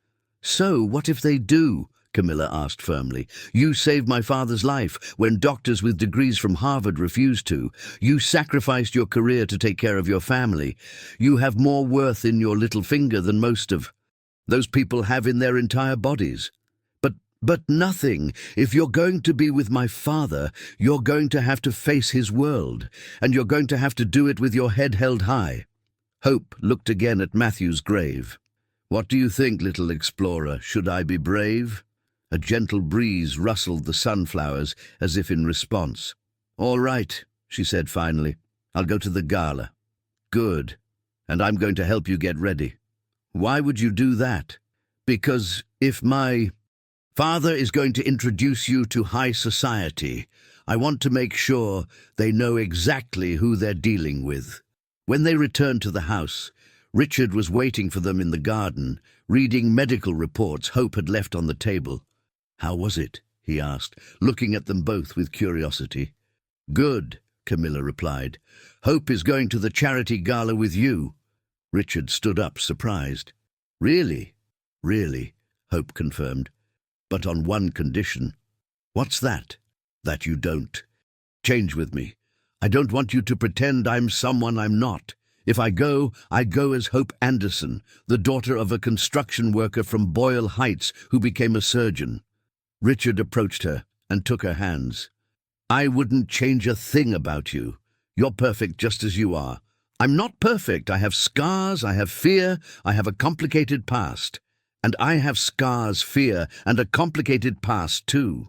Speaker 1: So what if they do? Camilla asked firmly. You saved my father's life when doctors with degrees from Harvard refused to. You sacrificed your career to take care of your family. You have more worth in your little finger than most of those people have in their entire bodies. But nothing. If you're going to be with my father, you're going to have to face his world, and you're going to have to do it with your head held high. Hope looked again at Matthew's grave. What do you think, little explorer? Should I be brave? A gentle breeze rustled the sunflowers as if in response. All right, she said finally. I'll go to the gala. Good. And I'm going to help you get ready. Why would you do that? Because if my father is going to introduce you to high society, I want to make sure they know exactly who they're dealing with. When they returned to the house, Richard was waiting for them in the garden, reading medical reports Hope had left on the table. How was it? He asked, looking at them both with curiosity. Good, Camilla replied. Hope is going to the charity gala with you. Richard stood up, surprised. Really? Really, Hope confirmed. But on one condition. What's that? That you don't change with me. I don't want you to pretend I'm someone I'm not. If I go as Hope Anderson, the daughter of a construction worker from Boyle Heights who became a surgeon. Richard approached her and took her hands. I wouldn't change a thing about you. You're perfect just as you are. I'm not perfect. I have scars, I have fear, I have a complicated past. And I have scars, fear, and a complicated past too.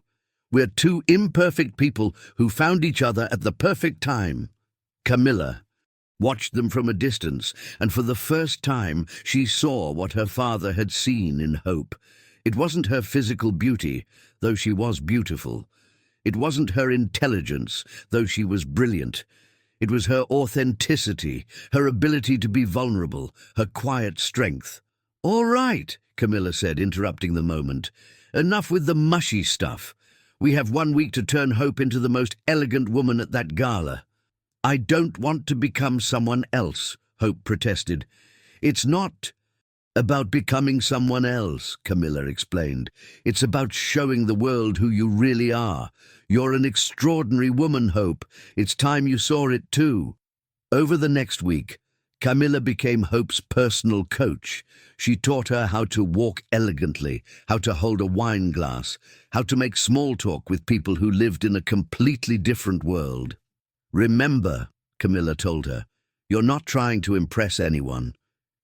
Speaker 1: We're two imperfect people who found each other at the perfect time. Camilla watched them from a distance, and for the first time she saw what her father had seen in Hope. It wasn't her physical beauty, though she was beautiful. It wasn't her intelligence, though she was brilliant. It was her authenticity, her ability to be vulnerable, her quiet strength. All right, Camilla said, interrupting the moment. Enough with the mushy stuff. We have 1 week to turn Hope into the most elegant woman at that gala. I don't want to become someone else, Hope protested. It's not about becoming someone else, Camilla explained. It's about showing the world who you really are. You're an extraordinary woman, Hope. It's time you saw it too. Over the next week, Camilla became Hope's personal coach. She taught her how to walk elegantly, how to hold a wine glass, how to make small talk with people who lived in a completely different world. Remember, Camilla told her, you're not trying to impress anyone.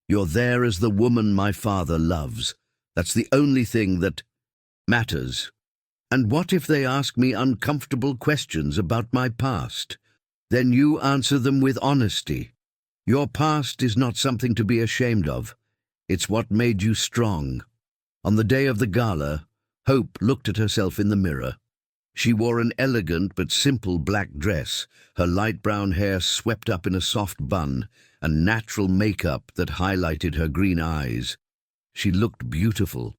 Speaker 1: You're there as the woman my father loves. That's the only thing that matters. And what if they ask me uncomfortable questions about my past? Then you answer them with honesty. Your past is not something to be ashamed of. It's what made you strong. On the day of the gala, Hope looked at herself in the mirror. She wore an elegant but simple black dress, her light brown hair swept up in a soft bun, and natural makeup that highlighted her green eyes. She looked beautiful,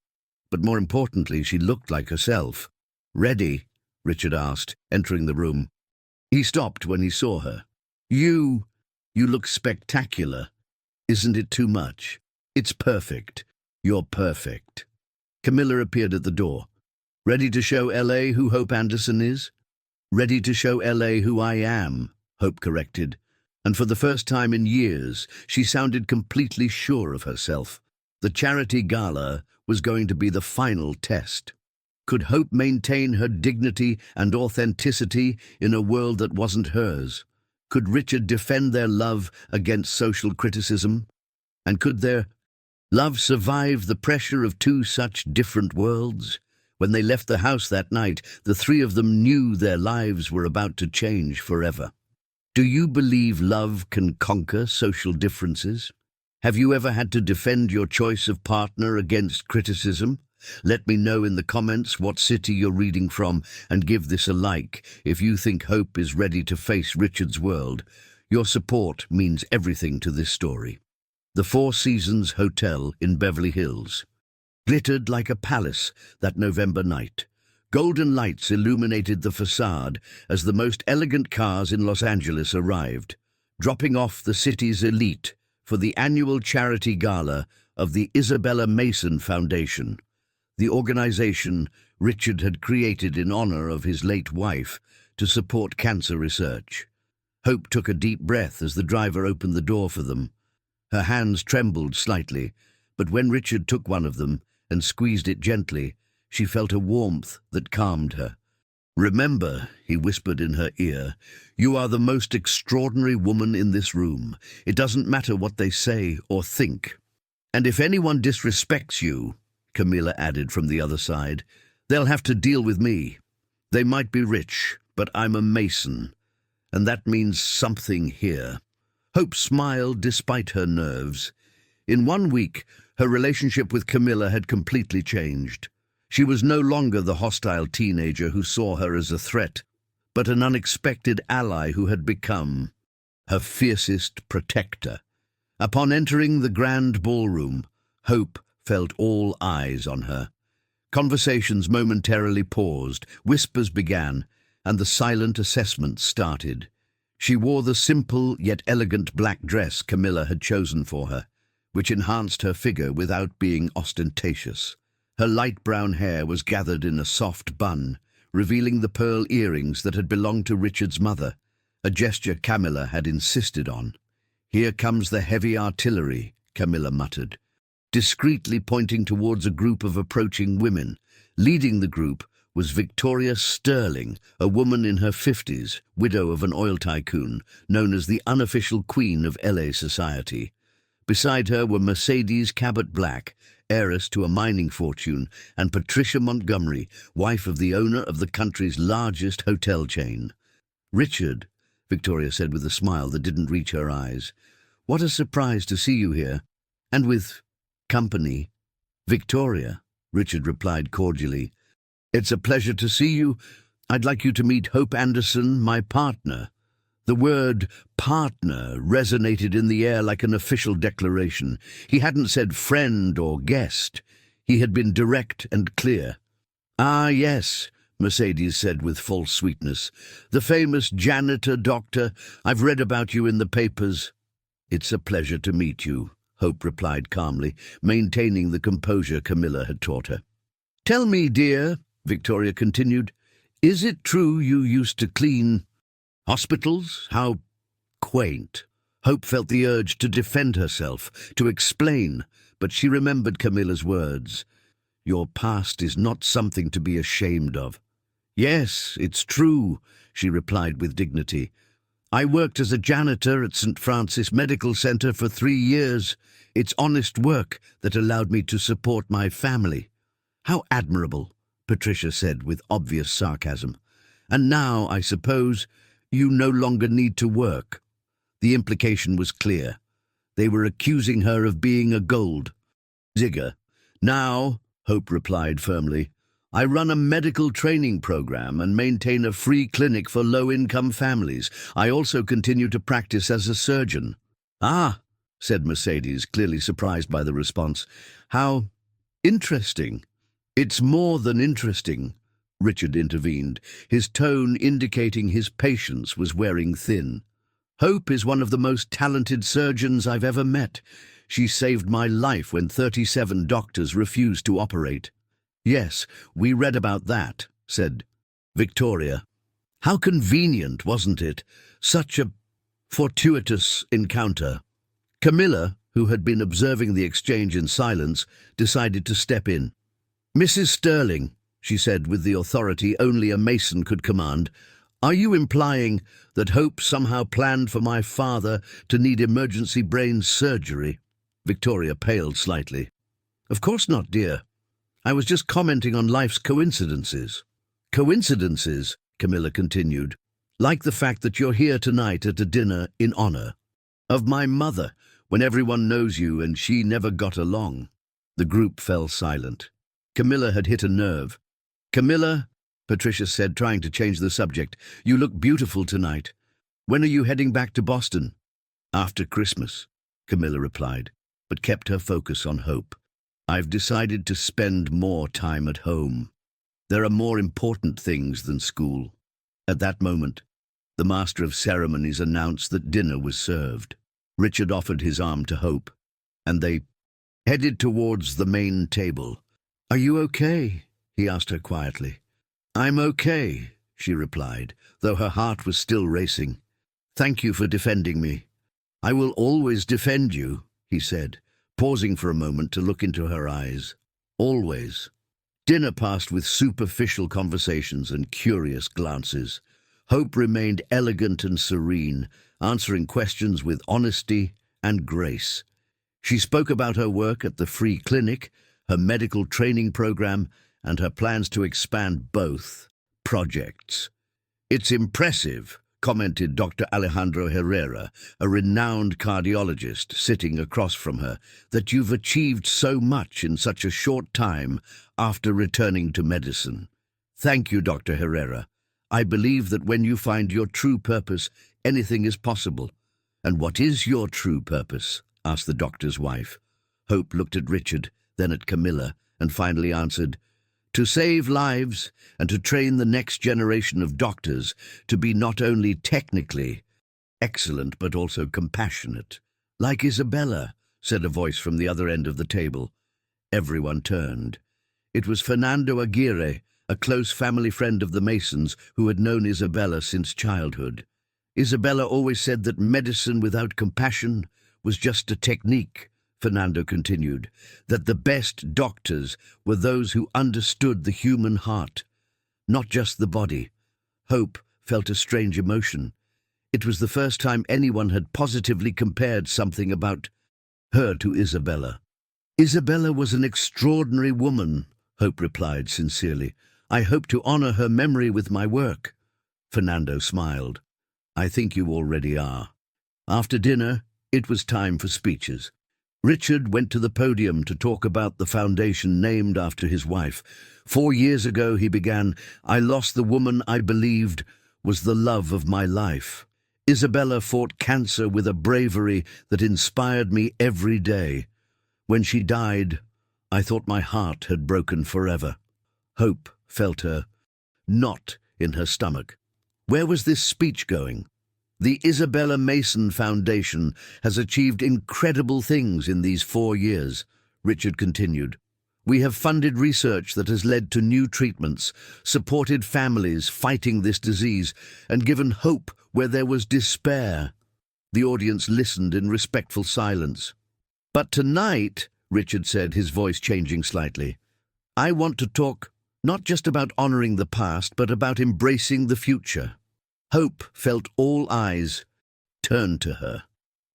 Speaker 1: but more importantly, she looked like herself. Ready? Richard asked, entering the room. He stopped when he saw her. You look spectacular. Isn't it too much? It's perfect. You're perfect. Camilla appeared at the door. Ready to show L.A. who Hope Anderson is? Ready to show L.A. who I am, Hope corrected. And for the first time in years, she sounded completely sure of herself. The charity gala was going to be the final test. Could Hope maintain her dignity and authenticity in a world that wasn't hers? Could Richard defend their love against social criticism? And could their love survive the pressure of two such different worlds? When they left the house that night, the three of them knew their lives were about to change forever. Do you believe love can conquer social differences? Have you ever had to defend your choice of partner against criticism? Let me know in the comments what city you're reading from and give this a like if you think Hope is ready to face Richard's world. Your support means everything to this story. The Four Seasons Hotel in Beverly Hills glittered like a palace that November night. Golden lights illuminated the facade as the most elegant cars in Los Angeles arrived, dropping off the city's elite for the annual charity gala of the Isabella Mason Foundation, the organization Richard had created in honor of his late wife to support cancer research. Hope took a deep breath as the driver opened the door for them. Her hands trembled slightly, but when Richard took one of them and squeezed it gently, she felt a warmth that calmed her. "Remember," he whispered in her ear, "you are the most extraordinary woman in this room. It doesn't matter what they say or think. And if anyone disrespects you," Camilla added from the other side, "they'll have to deal with me. They might be rich, but I'm a Mason, and that means something here." Hope smiled despite her nerves. In 1 week, her relationship with Camilla had completely changed. She was no longer the hostile teenager who saw her as a threat, but an unexpected ally who had become her fiercest protector. Upon entering the grand ballroom, Hope felt all eyes on her. Conversations momentarily paused, whispers began, and the silent assessment started. She wore the simple yet elegant black dress Camilla had chosen for her, which enhanced her figure without being ostentatious. Her light brown hair was gathered in a soft bun, revealing the pearl earrings that had belonged to Richard's mother, a gesture Camilla had insisted on. "Here comes the heavy artillery," Camilla muttered, discreetly pointing towards a group of approaching women. Leading the group was Victoria Sterling, a woman in her 50s, widow of an oil tycoon, known as the unofficial queen of LA society. Beside her were Mercedes Cabot Black, heiress to a mining fortune, and Patricia Montgomery, wife of the owner of the country's largest hotel chain. "Richard," Victoria said with a smile that didn't reach her eyes, "what a surprise to see you here, and with company." "Victoria," Richard replied cordially, "it's a pleasure to see you. I'd like you to meet Hope Anderson, my partner." The word partner resonated in the air like an official declaration. He hadn't said friend or guest. He had been direct and clear. "Ah, yes," Mercedes said with false sweetness. "The famous janitor doctor. I've read about you in the papers." "It's a pleasure to meet you," Hope replied calmly, maintaining the composure Camilla had taught her. "Tell me, dear," Victoria continued, "is it true you used to clean hospitals? How quaint." Hope felt the urge to defend herself, to explain, but she remembered Camilla's words. "Your past is not something to be ashamed of." "Yes, it's true," she replied with dignity. "I worked as a janitor at St. Francis Medical Center for 3 years. It's honest work that allowed me to support my family." "How admirable," Patricia said with obvious sarcasm. "And now, I suppose, you no longer need to work." The implication was clear. They were accusing her of being a gold digger. "Now," Hope replied firmly, "I run a medical training program and maintain a free clinic for low-income families. I also continue to practice as a surgeon." "Ah," said Mercedes, clearly surprised by the response. "How interesting." "It's more than interesting," Richard intervened, his tone indicating his patience was wearing thin. "Hope is one of the most talented surgeons I've ever met. She saved my life when 37 doctors refused to operate." "Yes, we read about that," said Victoria. "How convenient, wasn't it? Such a fortuitous encounter." Camilla, who had been observing the exchange in silence, decided to step in. "Mrs. Sterling," she said with the authority only a Mason could command, "are you implying that Hope somehow planned for my father to need emergency brain surgery?" Victoria paled slightly. "Of course not, dear. I was just commenting on life's coincidences." "Coincidences," Camilla continued, Like the fact that you're here tonight at a dinner in honor of my mother, when everyone knows you and she never got along." The group fell silent. Camilla had hit a nerve. "Camilla," Patricia said, trying to change the subject, "you look beautiful tonight. When are you heading back to Boston?" "After Christmas," Camilla replied, but kept her focus on Hope. "I've decided to spend more time at home. There are more important things than school." At that moment, the master of ceremonies announced that dinner was served. Richard offered his arm to Hope, and they headed towards the main table. "Are you okay?" he asked her quietly. "I'm okay," she replied, though her heart was still racing. "Thank you for defending me." "I will always defend you," he said, pausing for a moment to look into her eyes. "Always." Dinner passed with superficial conversations and curious glances. Hope remained elegant and serene, answering questions with honesty and grace. She spoke about her work at the free clinic, her medical training program, and her plans to expand both projects. "It's impressive," commented Dr. Alejandro Herrera, a renowned cardiologist sitting across from her, "that you've achieved so much in such a short time after returning to medicine." "Thank you, Dr. Herrera. I believe that when you find your true purpose, anything is possible." "And what is your true purpose?" asked the doctor's wife. Hope looked at Richard, then at Camilla, and finally answered, "To save lives and to train the next generation of doctors to be not only technically excellent but also compassionate." "Like Isabella," said a voice from the other end of the table. Everyone turned. It was Fernando Aguirre, a close family friend of the Masons who had known Isabella since childhood. "Isabella always said that medicine without compassion was just a technique," Fernando continued, "that the best doctors were those who understood the human heart, not just the body." Hope felt a strange emotion. It was the first time anyone had positively compared something about her to Isabella. "Isabella was an extraordinary woman," Hope replied sincerely. "I hope to honor her memory with my work." Fernando smiled. "I think you already are." After dinner, it was time for speeches. Richard went to the podium to talk about the foundation named after his wife. 4 years ago, he began, "I lost the woman I believed was the love of my life. Isabella fought cancer with a bravery that inspired me every day. When she died, I thought my heart had broken forever." Hope felt her knot in her stomach. Where was this speech going? "The Isabella Mason Foundation has achieved incredible things in these 4 years," Richard continued. "We have funded research that has led to new treatments, supported families fighting this disease, and given hope where there was despair." The audience listened in respectful silence. "But tonight," Richard said, his voice changing slightly, "I want to talk not just about honoring the past, but about embracing the future." Hope felt all eyes turned to her.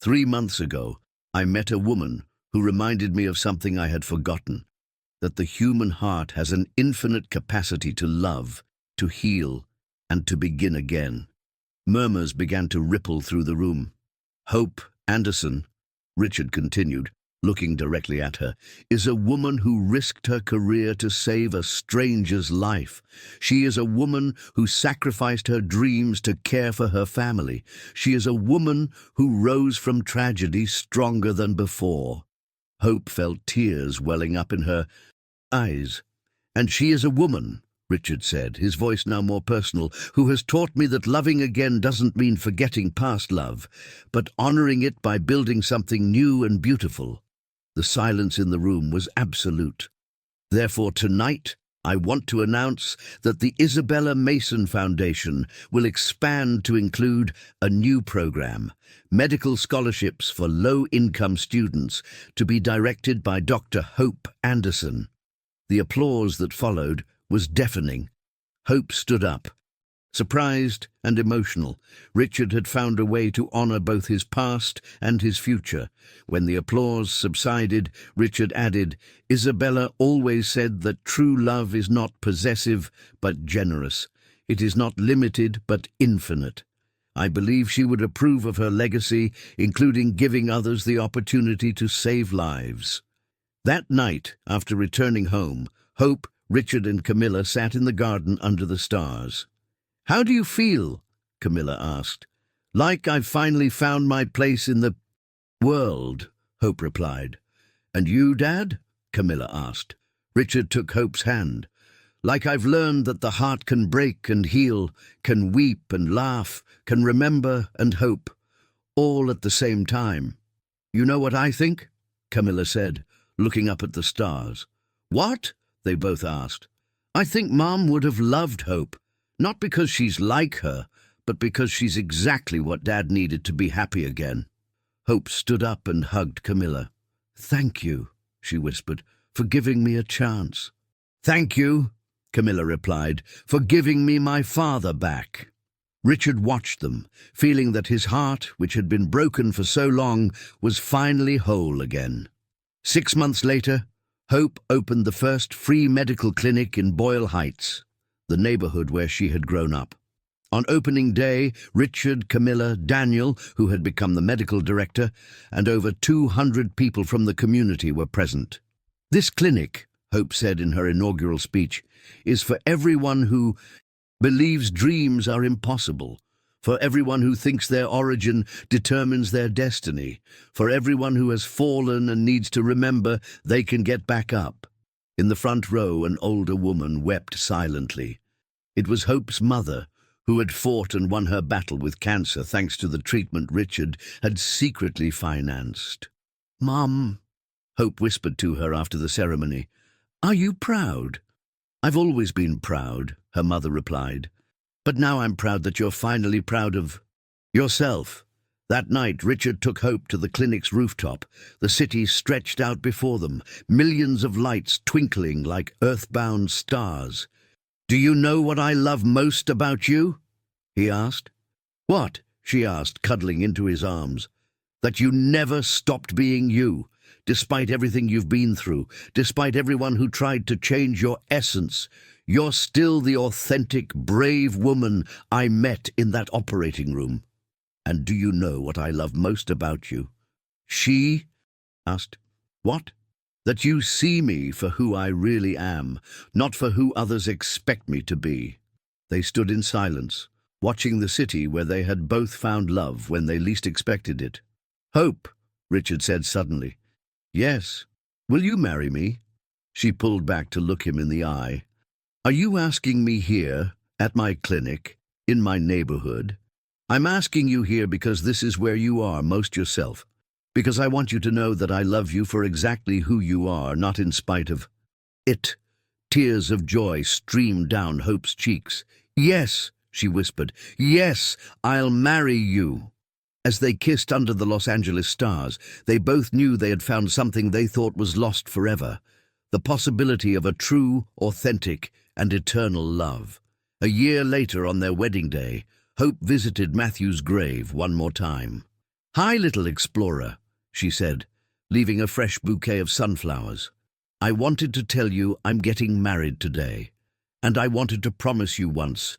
Speaker 1: 3 months ago, I met a woman who reminded me of something I had forgotten, that the human heart has an infinite capacity to love, to heal, and to begin again." Murmurs began to ripple through the room. "Hope Anderson," Richard continued, looking directly at her, "is a woman who risked her career to save a stranger's life. She is a woman who sacrificed her dreams to care for her family. She is a woman who rose from tragedy stronger than before." Hope felt tears welling up in her eyes. "And she is a woman," Richard said, his voice now more personal, "who has taught me that loving again doesn't mean forgetting past love, but honoring it by building something new and beautiful." The silence in the room was absolute. "Therefore, tonight, I want to announce that the Isabella Mason Foundation will expand to include a new program, medical scholarships for low-income students, to be directed by Dr. Hope Anderson." The applause that followed was deafening. Hope stood up. Surprised and emotional, Richard had found a way to honor both his past and his future. When the applause subsided, Richard added, "Isabella always said that true love is not possessive but generous. It is not limited, but infinite. I believe she would approve of her legacy, including giving others the opportunity to save lives." That night, after returning home, Hope, Richard and Camilla sat in the garden under the stars. "How do you feel?" Camilla asked. "Like I've finally found my place in the world," Hope replied. "And you, Dad?" Camilla asked. Richard took Hope's hand. "Like I've learned that the heart can break and heal, can weep and laugh, can remember and hope, all at the same time." "You know what I think?" Camilla said, looking up at the stars. "What?" they both asked. "I think Mom would have loved Hope, not because she's like her, but because she's exactly what Dad needed to be happy again." Hope stood up and hugged Camilla. "Thank you," she whispered, "for giving me a chance." "Thank you," Camilla replied, "for giving me my father back." Richard watched them, feeling that his heart, which had been broken for so long, was finally whole again. 6 months later, Hope opened the first free medical clinic in Boyle Heights, the neighborhood where she had grown up. On opening day, Richard, Camilla, Daniel, who had become the medical director, and over 200 people from the community were present. "This clinic," Hope said in her inaugural speech, "is for everyone who believes dreams are impossible, for everyone who thinks their origin determines their destiny, for everyone who has fallen and needs to remember they can get back up." In the front row, an older woman wept silently. It was Hope's mother, who had fought and won her battle with cancer thanks to the treatment Richard had secretly financed. "Mom," Hope whispered to her after the ceremony, "are you proud?" "I've always been proud," her mother replied. "But now I'm proud that you're finally proud of yourself." That night, Richard took Hope to the clinic's rooftop. The city stretched out before them, millions of lights twinkling like earthbound stars. "Do you know what I love most about you?" he asked. "What?" she asked, cuddling into his arms. "That you never stopped being you, despite everything you've been through, despite everyone who tried to change your essence. You're still the authentic, brave woman I met in that operating room. And do you know what I love most about you?" "She asked. "What?" "That you see me for who I really am, not for who others expect me to be." They stood in silence, watching the city where they had both found love when they least expected it. "Hope," Richard said suddenly. "Yes. Will you marry me?" She pulled back to look him in the eye. "Are you asking me here, at my clinic, in my neighborhood? I'm asking you here because this is where you are most yourself. Because I want you to know that I love you for exactly who you are, not in spite of it." Tears of joy streamed down Hope's cheeks. "Yes," she whispered. "Yes, I'll marry you." As they kissed under the Los Angeles stars, they both knew they had found something they thought was lost forever, the possibility of a true, authentic, and eternal love. A year later, on their wedding day, Hope visited Matthew's grave one more time. "Hi, little explorer," she said, leaving a fresh bouquet of sunflowers. "I wanted to tell you I'm getting married today, and I wanted to promise you once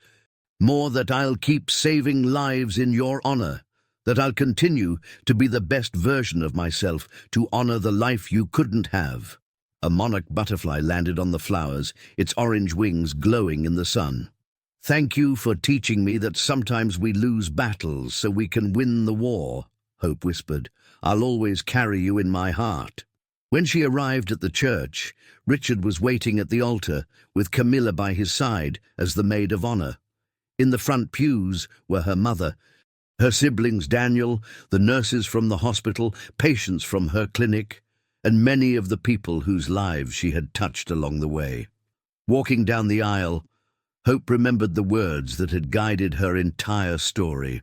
Speaker 1: more that I'll keep saving lives in your honor, that I'll continue to be the best version of myself, to honor the life you couldn't have." A monarch butterfly landed on the flowers, its orange wings glowing in the sun. "Thank you for teaching me that sometimes we lose battles so we can win the war," Hope whispered. "I'll always carry you in my heart." When she arrived at the church, Richard was waiting at the altar, with Camilla by his side as the maid of honor. In the front pews were her mother, her siblings Daniel, the nurses from the hospital, patients from her clinic, and many of the people whose lives she had touched along the way. Walking down the aisle, Hope remembered the words that had guided her entire story.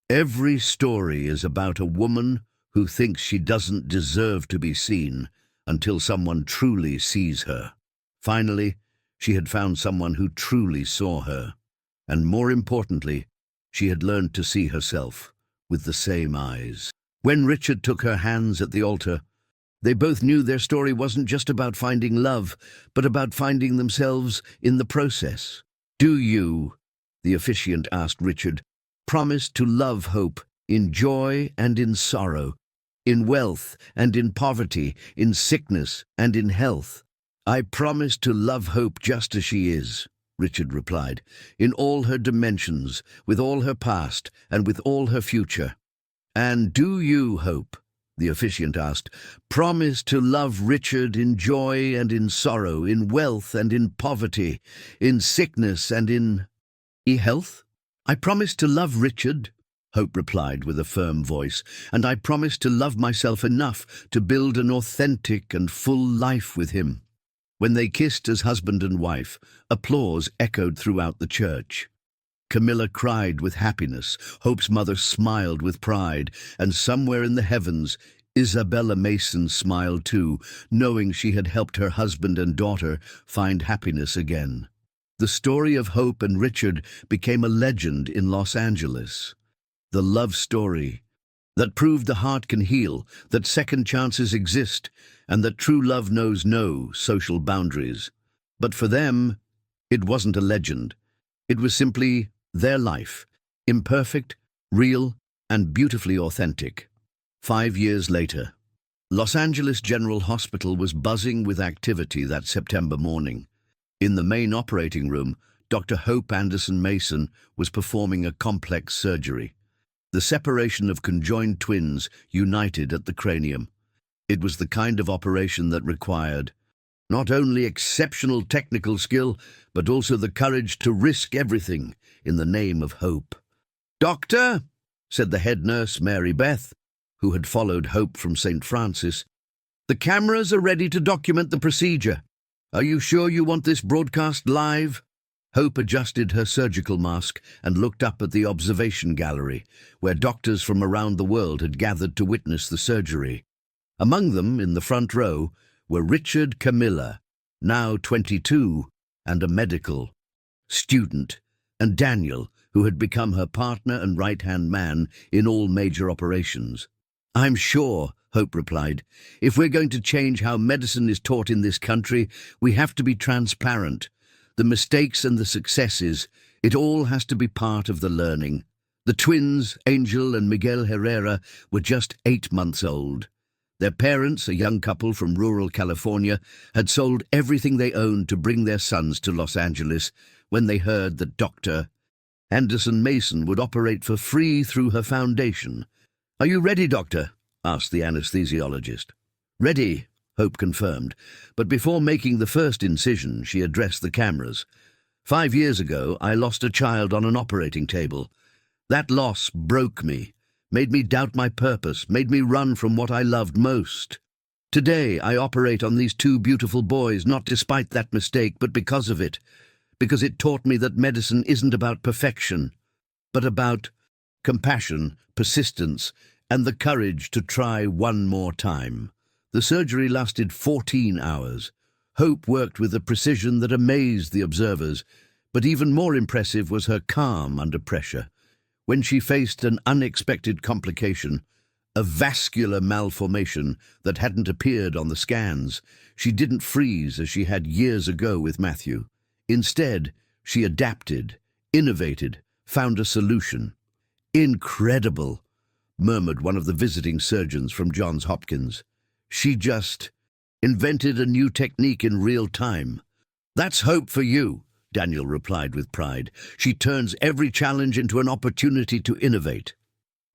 Speaker 1: "Every story is about a woman who thinks she doesn't deserve to be seen until someone truly sees her." Finally, she had found someone who truly saw her, and more importantly, she had learned to see herself with the same eyes. When Richard took her hands at the altar, they both knew their story wasn't just about finding love, but about finding themselves in the process. Do you the officiant asked Richard. "Promise to love Hope in joy and in sorrow, in wealth and in poverty, in sickness and in health." "I promise to love Hope just as she is," Richard replied, "in all her dimensions, with all her past and with all her future." "And do you, Hope," the officiant asked, "promise to love Richard in joy and in sorrow, in wealth and in poverty, in sickness and in health?" "I promise to love Richard," Hope replied with a firm voice, "and I promise to love myself enough to build an authentic and full life with him." When they kissed as husband and wife, applause echoed throughout the church. Camilla cried with happiness, Hope's mother smiled with pride, and somewhere in the heavens, Isabella Mason smiled too, knowing she had helped her husband and daughter find happiness again. The story of Hope and Richard became a legend in Los Angeles. The love story that proved the heart can heal, that second chances exist, and that true love knows no social boundaries. But for them, it wasn't a legend. It was simply their life, imperfect, real, and beautifully authentic. 5 years later, Los Angeles General Hospital was buzzing with activity that September morning. In the main operating room, Dr. Hope Anderson Mason was performing a complex surgery. The separation of conjoined twins united at the cranium. It was the kind of operation that required not only exceptional technical skill, but also the courage to risk everything in the name of hope. "Doctor," said the head nurse, Mary Beth, who had followed Hope from St. Francis, "the cameras are ready to document the procedure. Are you sure you want this broadcast live?" Hope adjusted her surgical mask and looked up at the observation gallery, where doctors from around the world had gathered to witness the surgery. Among them, in the front row, were Richard Camilla, now 22, and a medical student, and Daniel, who had become her partner and right-hand man in all major operations. "I'm sure," Hope replied, "if we're going to change how medicine is taught in this country, we have to be transparent. The mistakes and the successes, it all has to be part of the learning." The twins, Angel and Miguel Herrera, were just 8 months old. Their parents, a young couple from rural California, had sold everything they owned to bring their sons to Los Angeles when they heard that Dr. Anderson Mason would operate for free through her foundation. "Are you ready, Doctor?" asked the anesthesiologist. "Ready," Hope confirmed, but before making the first incision, she addressed the cameras. "5 years ago, I lost a child on an operating table. That loss broke me, made me doubt my purpose, made me run from what I loved most. Today, I operate on these 2 beautiful boys, not despite that mistake, but because of it, because it taught me that medicine isn't about perfection, but about compassion, persistence, and the courage to try one more time." The surgery lasted 14 hours. Hope worked with a precision that amazed the observers, but even more impressive was her calm under pressure. When she faced an unexpected complication, a vascular malformation that hadn't appeared on the scans, she didn't freeze as she had years ago with Matthew. Instead, she adapted, innovated, found a solution. "Incredible," murmured one of the visiting surgeons from Johns Hopkins. "She just invented a new technique in real time." "That's hope for you," Daniel replied with pride. "She turns every challenge into an opportunity to innovate."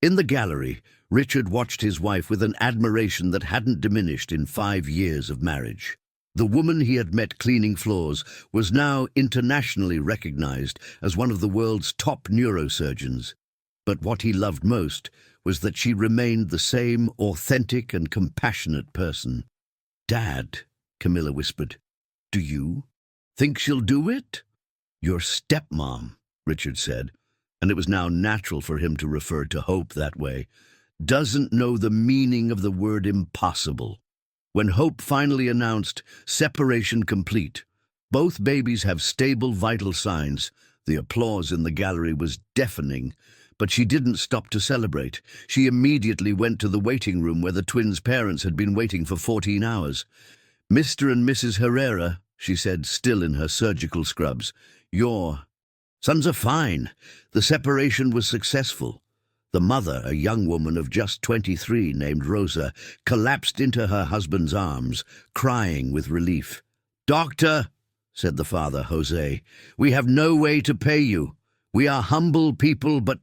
Speaker 1: In the gallery, Richard watched his wife with an admiration that hadn't diminished in 5 years of marriage. The woman he had met cleaning floors was now internationally recognized as one of the world's top neurosurgeons. But what he loved most was that she remained the same authentic and compassionate person. "Dad," Camilla whispered, "do you think she'll do it?" "Your stepmom," Richard said, and it was now natural for him to refer to Hope that way, "doesn't know the meaning of the word impossible." When Hope finally announced separation complete, both babies have stable vital signs, the applause in the gallery was deafening. But she didn't stop to celebrate. She immediately went to the waiting room where the twins' parents had been waiting for 14 hours. "Mr. and Mrs. Herrera," she said, still in her surgical scrubs, "your Sons are fine. The separation was successful. The mother, a young woman of just 23 named Rosa, collapsed into her husband's arms, crying with relief. "Doctor," said the father, Jose, "we have no way to pay you. We are humble people, but—"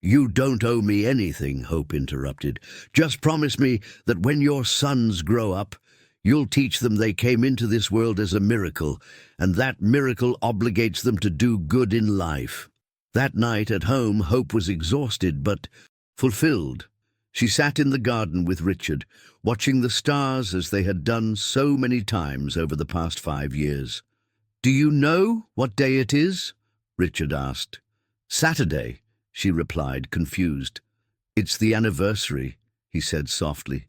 Speaker 1: "You don't owe me anything," Hope interrupted. "Just promise me that when your sons grow up, you'll teach them they came into this world as a miracle, and that miracle obligates them to do good in life." That night at home, Hope was exhausted but fulfilled. She sat in the garden with Richard, watching the stars as they had done so many times over the past 5 years. "Do you know what day it is?" Richard asked. "Saturday," she replied, confused. "It's the anniversary," he said softly.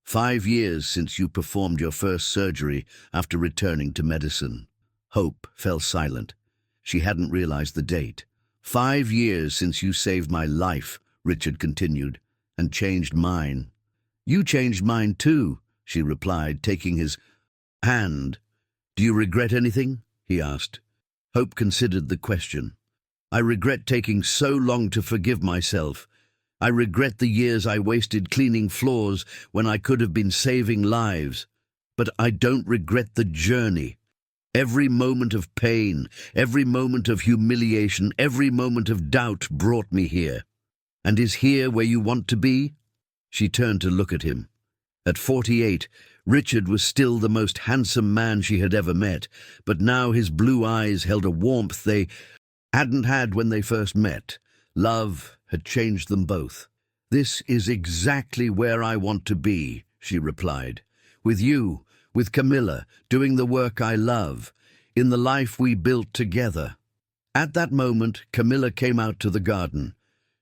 Speaker 1: 5 years since you performed your first surgery after returning to medicine." Hope fell silent. She hadn't realized the date. 5 years since you saved my life," Richard continued, "and changed mine." "You changed mine too," she replied, taking his hand. "Do you regret anything?" he asked. Hope considered the question. "I regret taking so long to forgive myself. I regret the years I wasted cleaning floors when I could have been saving lives. But I don't regret the journey. Every moment of pain, every moment of humiliation, every moment of doubt brought me here." "And is here where you want to be?" She turned to look at him. At 48, Richard was still the most handsome man she had ever met, but now his blue eyes held a warmth they hadn't had when they first met. Love had changed them both. "This is exactly where I want to be," she replied. "With you, with Camilla, doing the work I love, in the life we built together." At that moment, Camilla came out to the garden.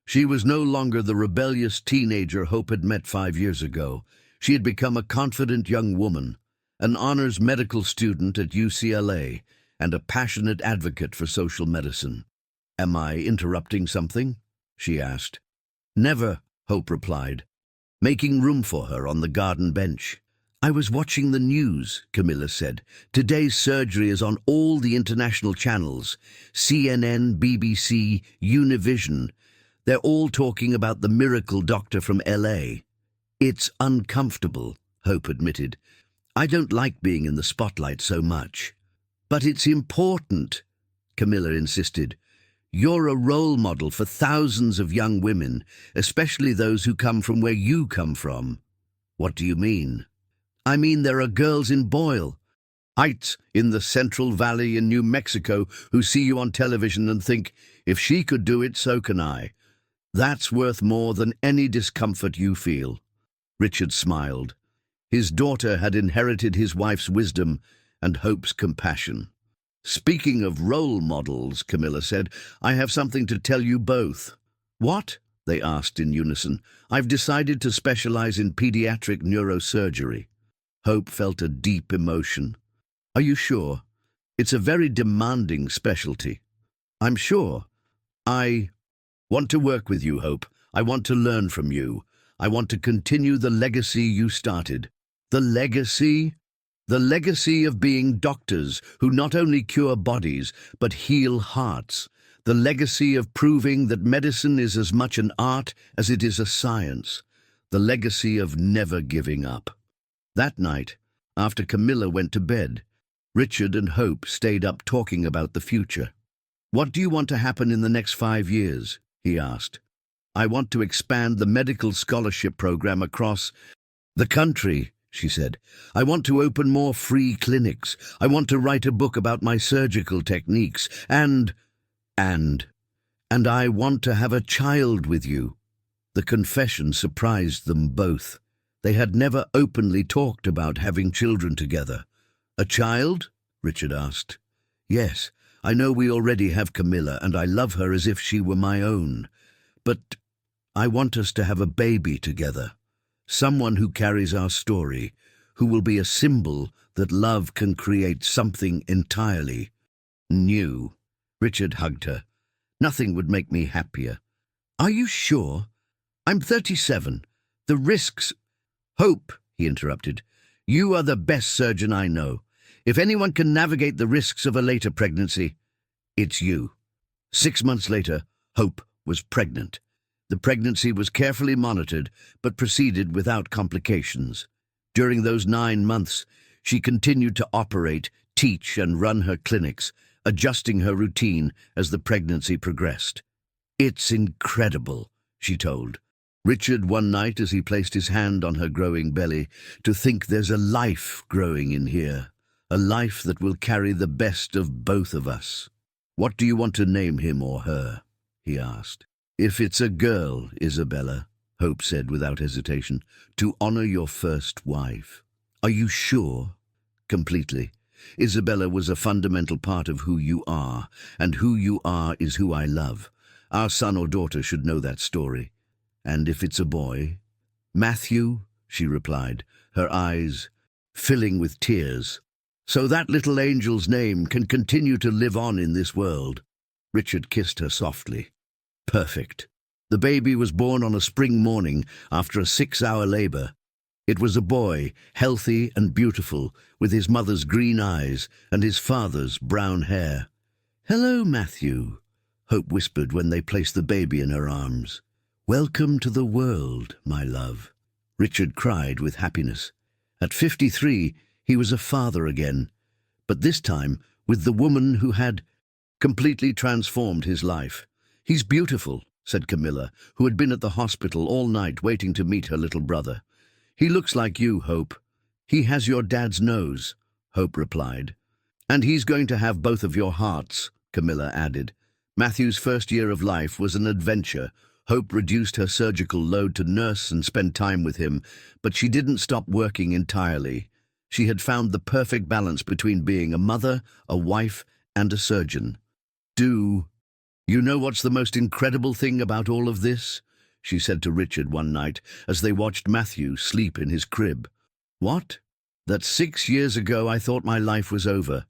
Speaker 1: She was no longer the rebellious teenager Hope had met 5 years ago. She had become a confident young woman, an honors medical student at UCLA, and a passionate advocate for social medicine. "Am I interrupting something?" she asked. "Never," Hope replied, making room for her on the garden bench. "I was watching the news," Camilla said. "Today's surgery is on all the international channels, CNN, BBC, Univision. They're all talking about the miracle doctor from LA. "It's uncomfortable," Hope admitted. "I don't like being in the spotlight so much." "But it's important," Camilla insisted. "You're a role model for thousands of young women, especially those who come from where you come from." "What do you mean?" "I mean there are girls in Boyle Heights in the Central Valley in New Mexico who see you on television and think, if she could do it, so can I. That's worth more than any discomfort you feel." Richard smiled. His daughter had inherited his wife's wisdom and Hope's compassion. "Speaking of role models," Camilla said, "I have something to tell you both." "What?" they asked in unison. "I've decided to specialize in pediatric neurosurgery." Hope felt a deep emotion. "Are you sure? It's a very demanding specialty." "I'm sure. I want to work with you, Hope. I want to learn from you. I want to continue the legacy you started." "The legacy?" "The legacy of being doctors who not only cure bodies, but heal hearts. The legacy of proving that medicine is as much an art as it is a science. The legacy of never giving up." That night, after Camilla went to bed, Richard and Hope stayed up talking about the future. "What do you want to happen in the next 5 years?" he asked. "I want to expand the medical scholarship program across the country," she said. "I want to open more free clinics. I want to write a book about my surgical techniques. And I want to have a child with you." The confession surprised them both. They had never openly talked about having children together. "A child?" Richard asked. "Yes, I know we already have Camilla, and I love her as if she were my own. But I want us to have a baby together. Someone who carries our story, who will be a symbol that love can create something entirely new." Richard hugged her. "Nothing would make me happier." "Are you sure? I'm 37. The risks—" "Hope," he interrupted, "you are the best surgeon I know. If anyone can navigate the risks of a later pregnancy, it's you." 6 months later, Hope was pregnant. The pregnancy was carefully monitored, but proceeded without complications. During those 9 months, she continued to operate, teach, and run her clinics, adjusting her routine as the pregnancy progressed. "It's incredible," she told Richard one night as he placed his hand on her growing belly, "to think there's a life growing in here, a life that will carry the best of both of us." "What do you want to name him or her?" he asked. "If it's a girl, Isabella," Hope said without hesitation, "to honor your first wife." "Are you sure?" "Completely. Isabella was a fundamental part of who you are, and who you are is who I love. Our son or daughter should know that story. And if it's a boy—" "Matthew," she replied, her eyes filling with tears. "So that little angel's name can continue to live on in this world." Richard kissed her softly. "Perfect." The baby was born on a spring morning after a 6-hour labor. It was a boy, healthy and beautiful, with his mother's green eyes and his father's brown hair. "Hello, Matthew," Hope whispered when they placed the baby in her arms. "Welcome to the world, my love." Richard cried with happiness. At 53, he was a father again, but this time with the woman who had completely transformed his life. "He's beautiful," said Camilla, who had been at the hospital all night waiting to meet her little brother. "He looks like you, Hope." "He has your dad's nose," Hope replied. "And he's going to have both of your hearts," Camilla added. Matthew's first year of life was an adventure. Hope reduced her surgical load to nurse and spend time with him, but she didn't stop working entirely. She had found the perfect balance between being a mother, a wife, and a surgeon. "Do you know what's the most incredible thing about all of this?" she said to Richard one night as they watched Matthew sleep in his crib. "What?" "That 6 years ago I thought my life was over.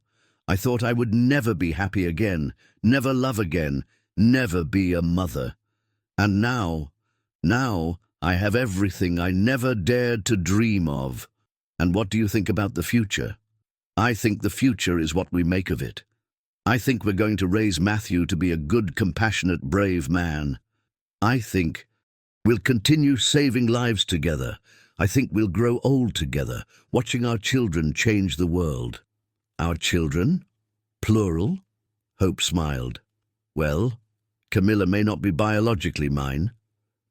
Speaker 1: I thought I would never be happy again, never love again, never be a mother. And now I have everything I never dared to dream of." "And what do you think about the future?" "I think the future is what we make of it. I think we're going to raise Matthew to be a good, compassionate, brave man. I think we'll continue saving lives together. I think we'll grow old together, watching our children change the world." "Our children? Plural?" Hope smiled. "Well, Camilla may not be biologically mine,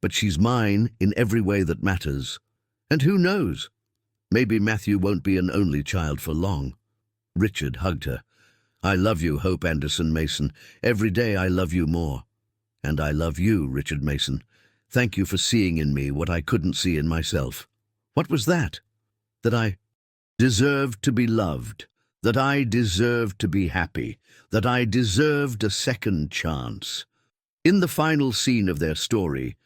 Speaker 1: but she's mine in every way that matters. And who knows? Maybe Matthew won't be an only child for long." Richard hugged her. "I love you, Hope Anderson Mason. Every day I love you more. And I love you, Richard Mason. Thank you for seeing in me what I couldn't see in myself." "What was that?" "That I deserved to be loved, that I deserved to be happy, that I deserved a second chance." In the final scene of their story,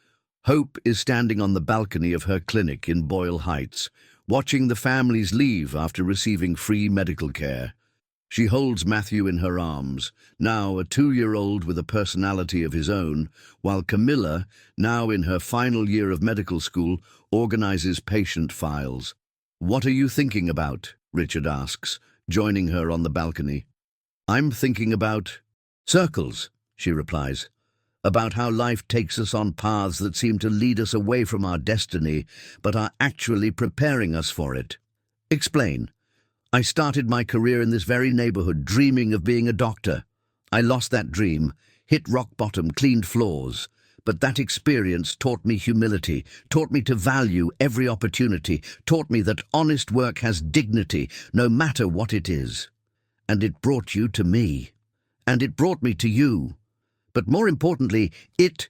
Speaker 1: Hope is standing on the balcony of her clinic in Boyle Heights, watching the families leave after receiving free medical care. She holds Matthew in her arms, now a 2-year-old with a personality of his own, while Camilla, now in her final year of medical school, organizes patient files. "What are you thinking about?" Richard asks, joining her on the balcony. "I'm thinking about circles," she replies. "About how life takes us on paths that seem to lead us away from our destiny, but are actually preparing us for it." "Explain." "I started my career in this very neighborhood, dreaming of being a doctor. I lost that dream, hit rock bottom, cleaned floors. But that experience taught me humility, taught me to value every opportunity, taught me that honest work has dignity, no matter what it is. And it brought you to me. And it brought me to you. But more importantly, it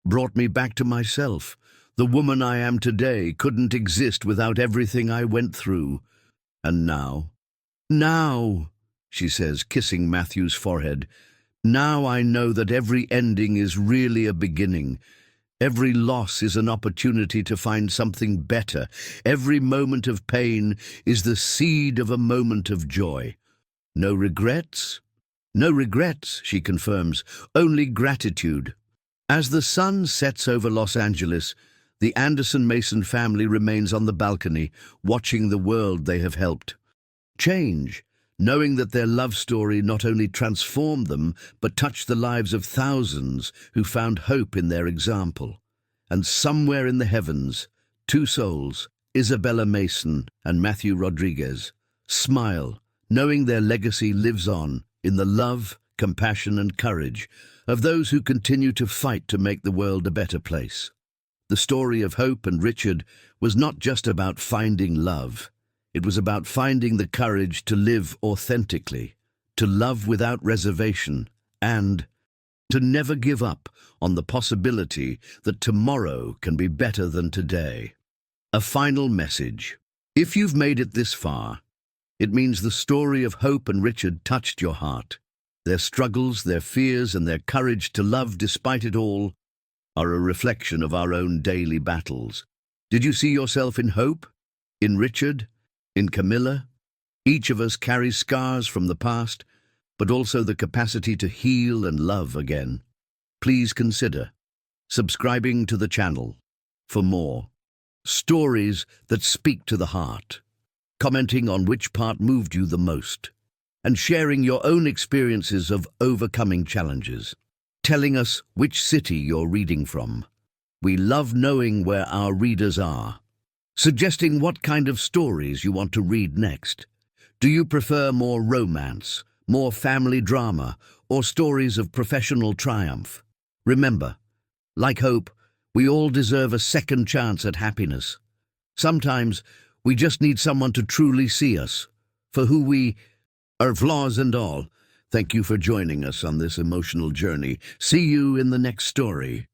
Speaker 1: brought me back to myself. The woman I am today couldn't exist without everything I went through. And now, she says, kissing Matthew's forehead, now I know that every ending is really a beginning. Every loss is an opportunity to find something better. Every moment of pain is the seed of a moment of joy. No regrets? No regrets, she confirms, only gratitude. As the sun sets over Los Angeles, the Anderson Mason family remains on the balcony, watching the world they have helped change, knowing that their love story not only transformed them, but touched the lives of thousands who found hope in their example. And somewhere in the heavens, two souls, Isabella Mason and Matthew Rodriguez, smile, knowing their legacy lives on in the love, compassion and courage of those who continue to fight to make the world a better place. The story of Hope and Richard was not just about finding love. It was about finding the courage to live authentically, to love without reservation, and to never give up on the possibility that tomorrow can be better than today. A final message. If you've made it this far, it means the story of Hope and Richard touched your heart. Their struggles, their fears, and their courage to love despite it all are a reflection of our own daily battles. Did you see yourself in Hope? In Richard? In Camilla? Each of us carries scars from the past, but also the capacity to heal and love again. Please consider subscribing to the channel for more stories that speak to the heart, commenting on which part moved you the most, and sharing your own experiences of overcoming challenges, telling us which city you're reading from. We love knowing where our readers are, suggesting what kind of stories you want to read next. Do you prefer more romance, more family drama, or stories of professional triumph? Remember, like Hope, we all deserve a second chance at happiness. Sometimes we just need someone to truly see us for who we are, flaws and all. Thank you for joining us on this emotional journey. See you in the next story.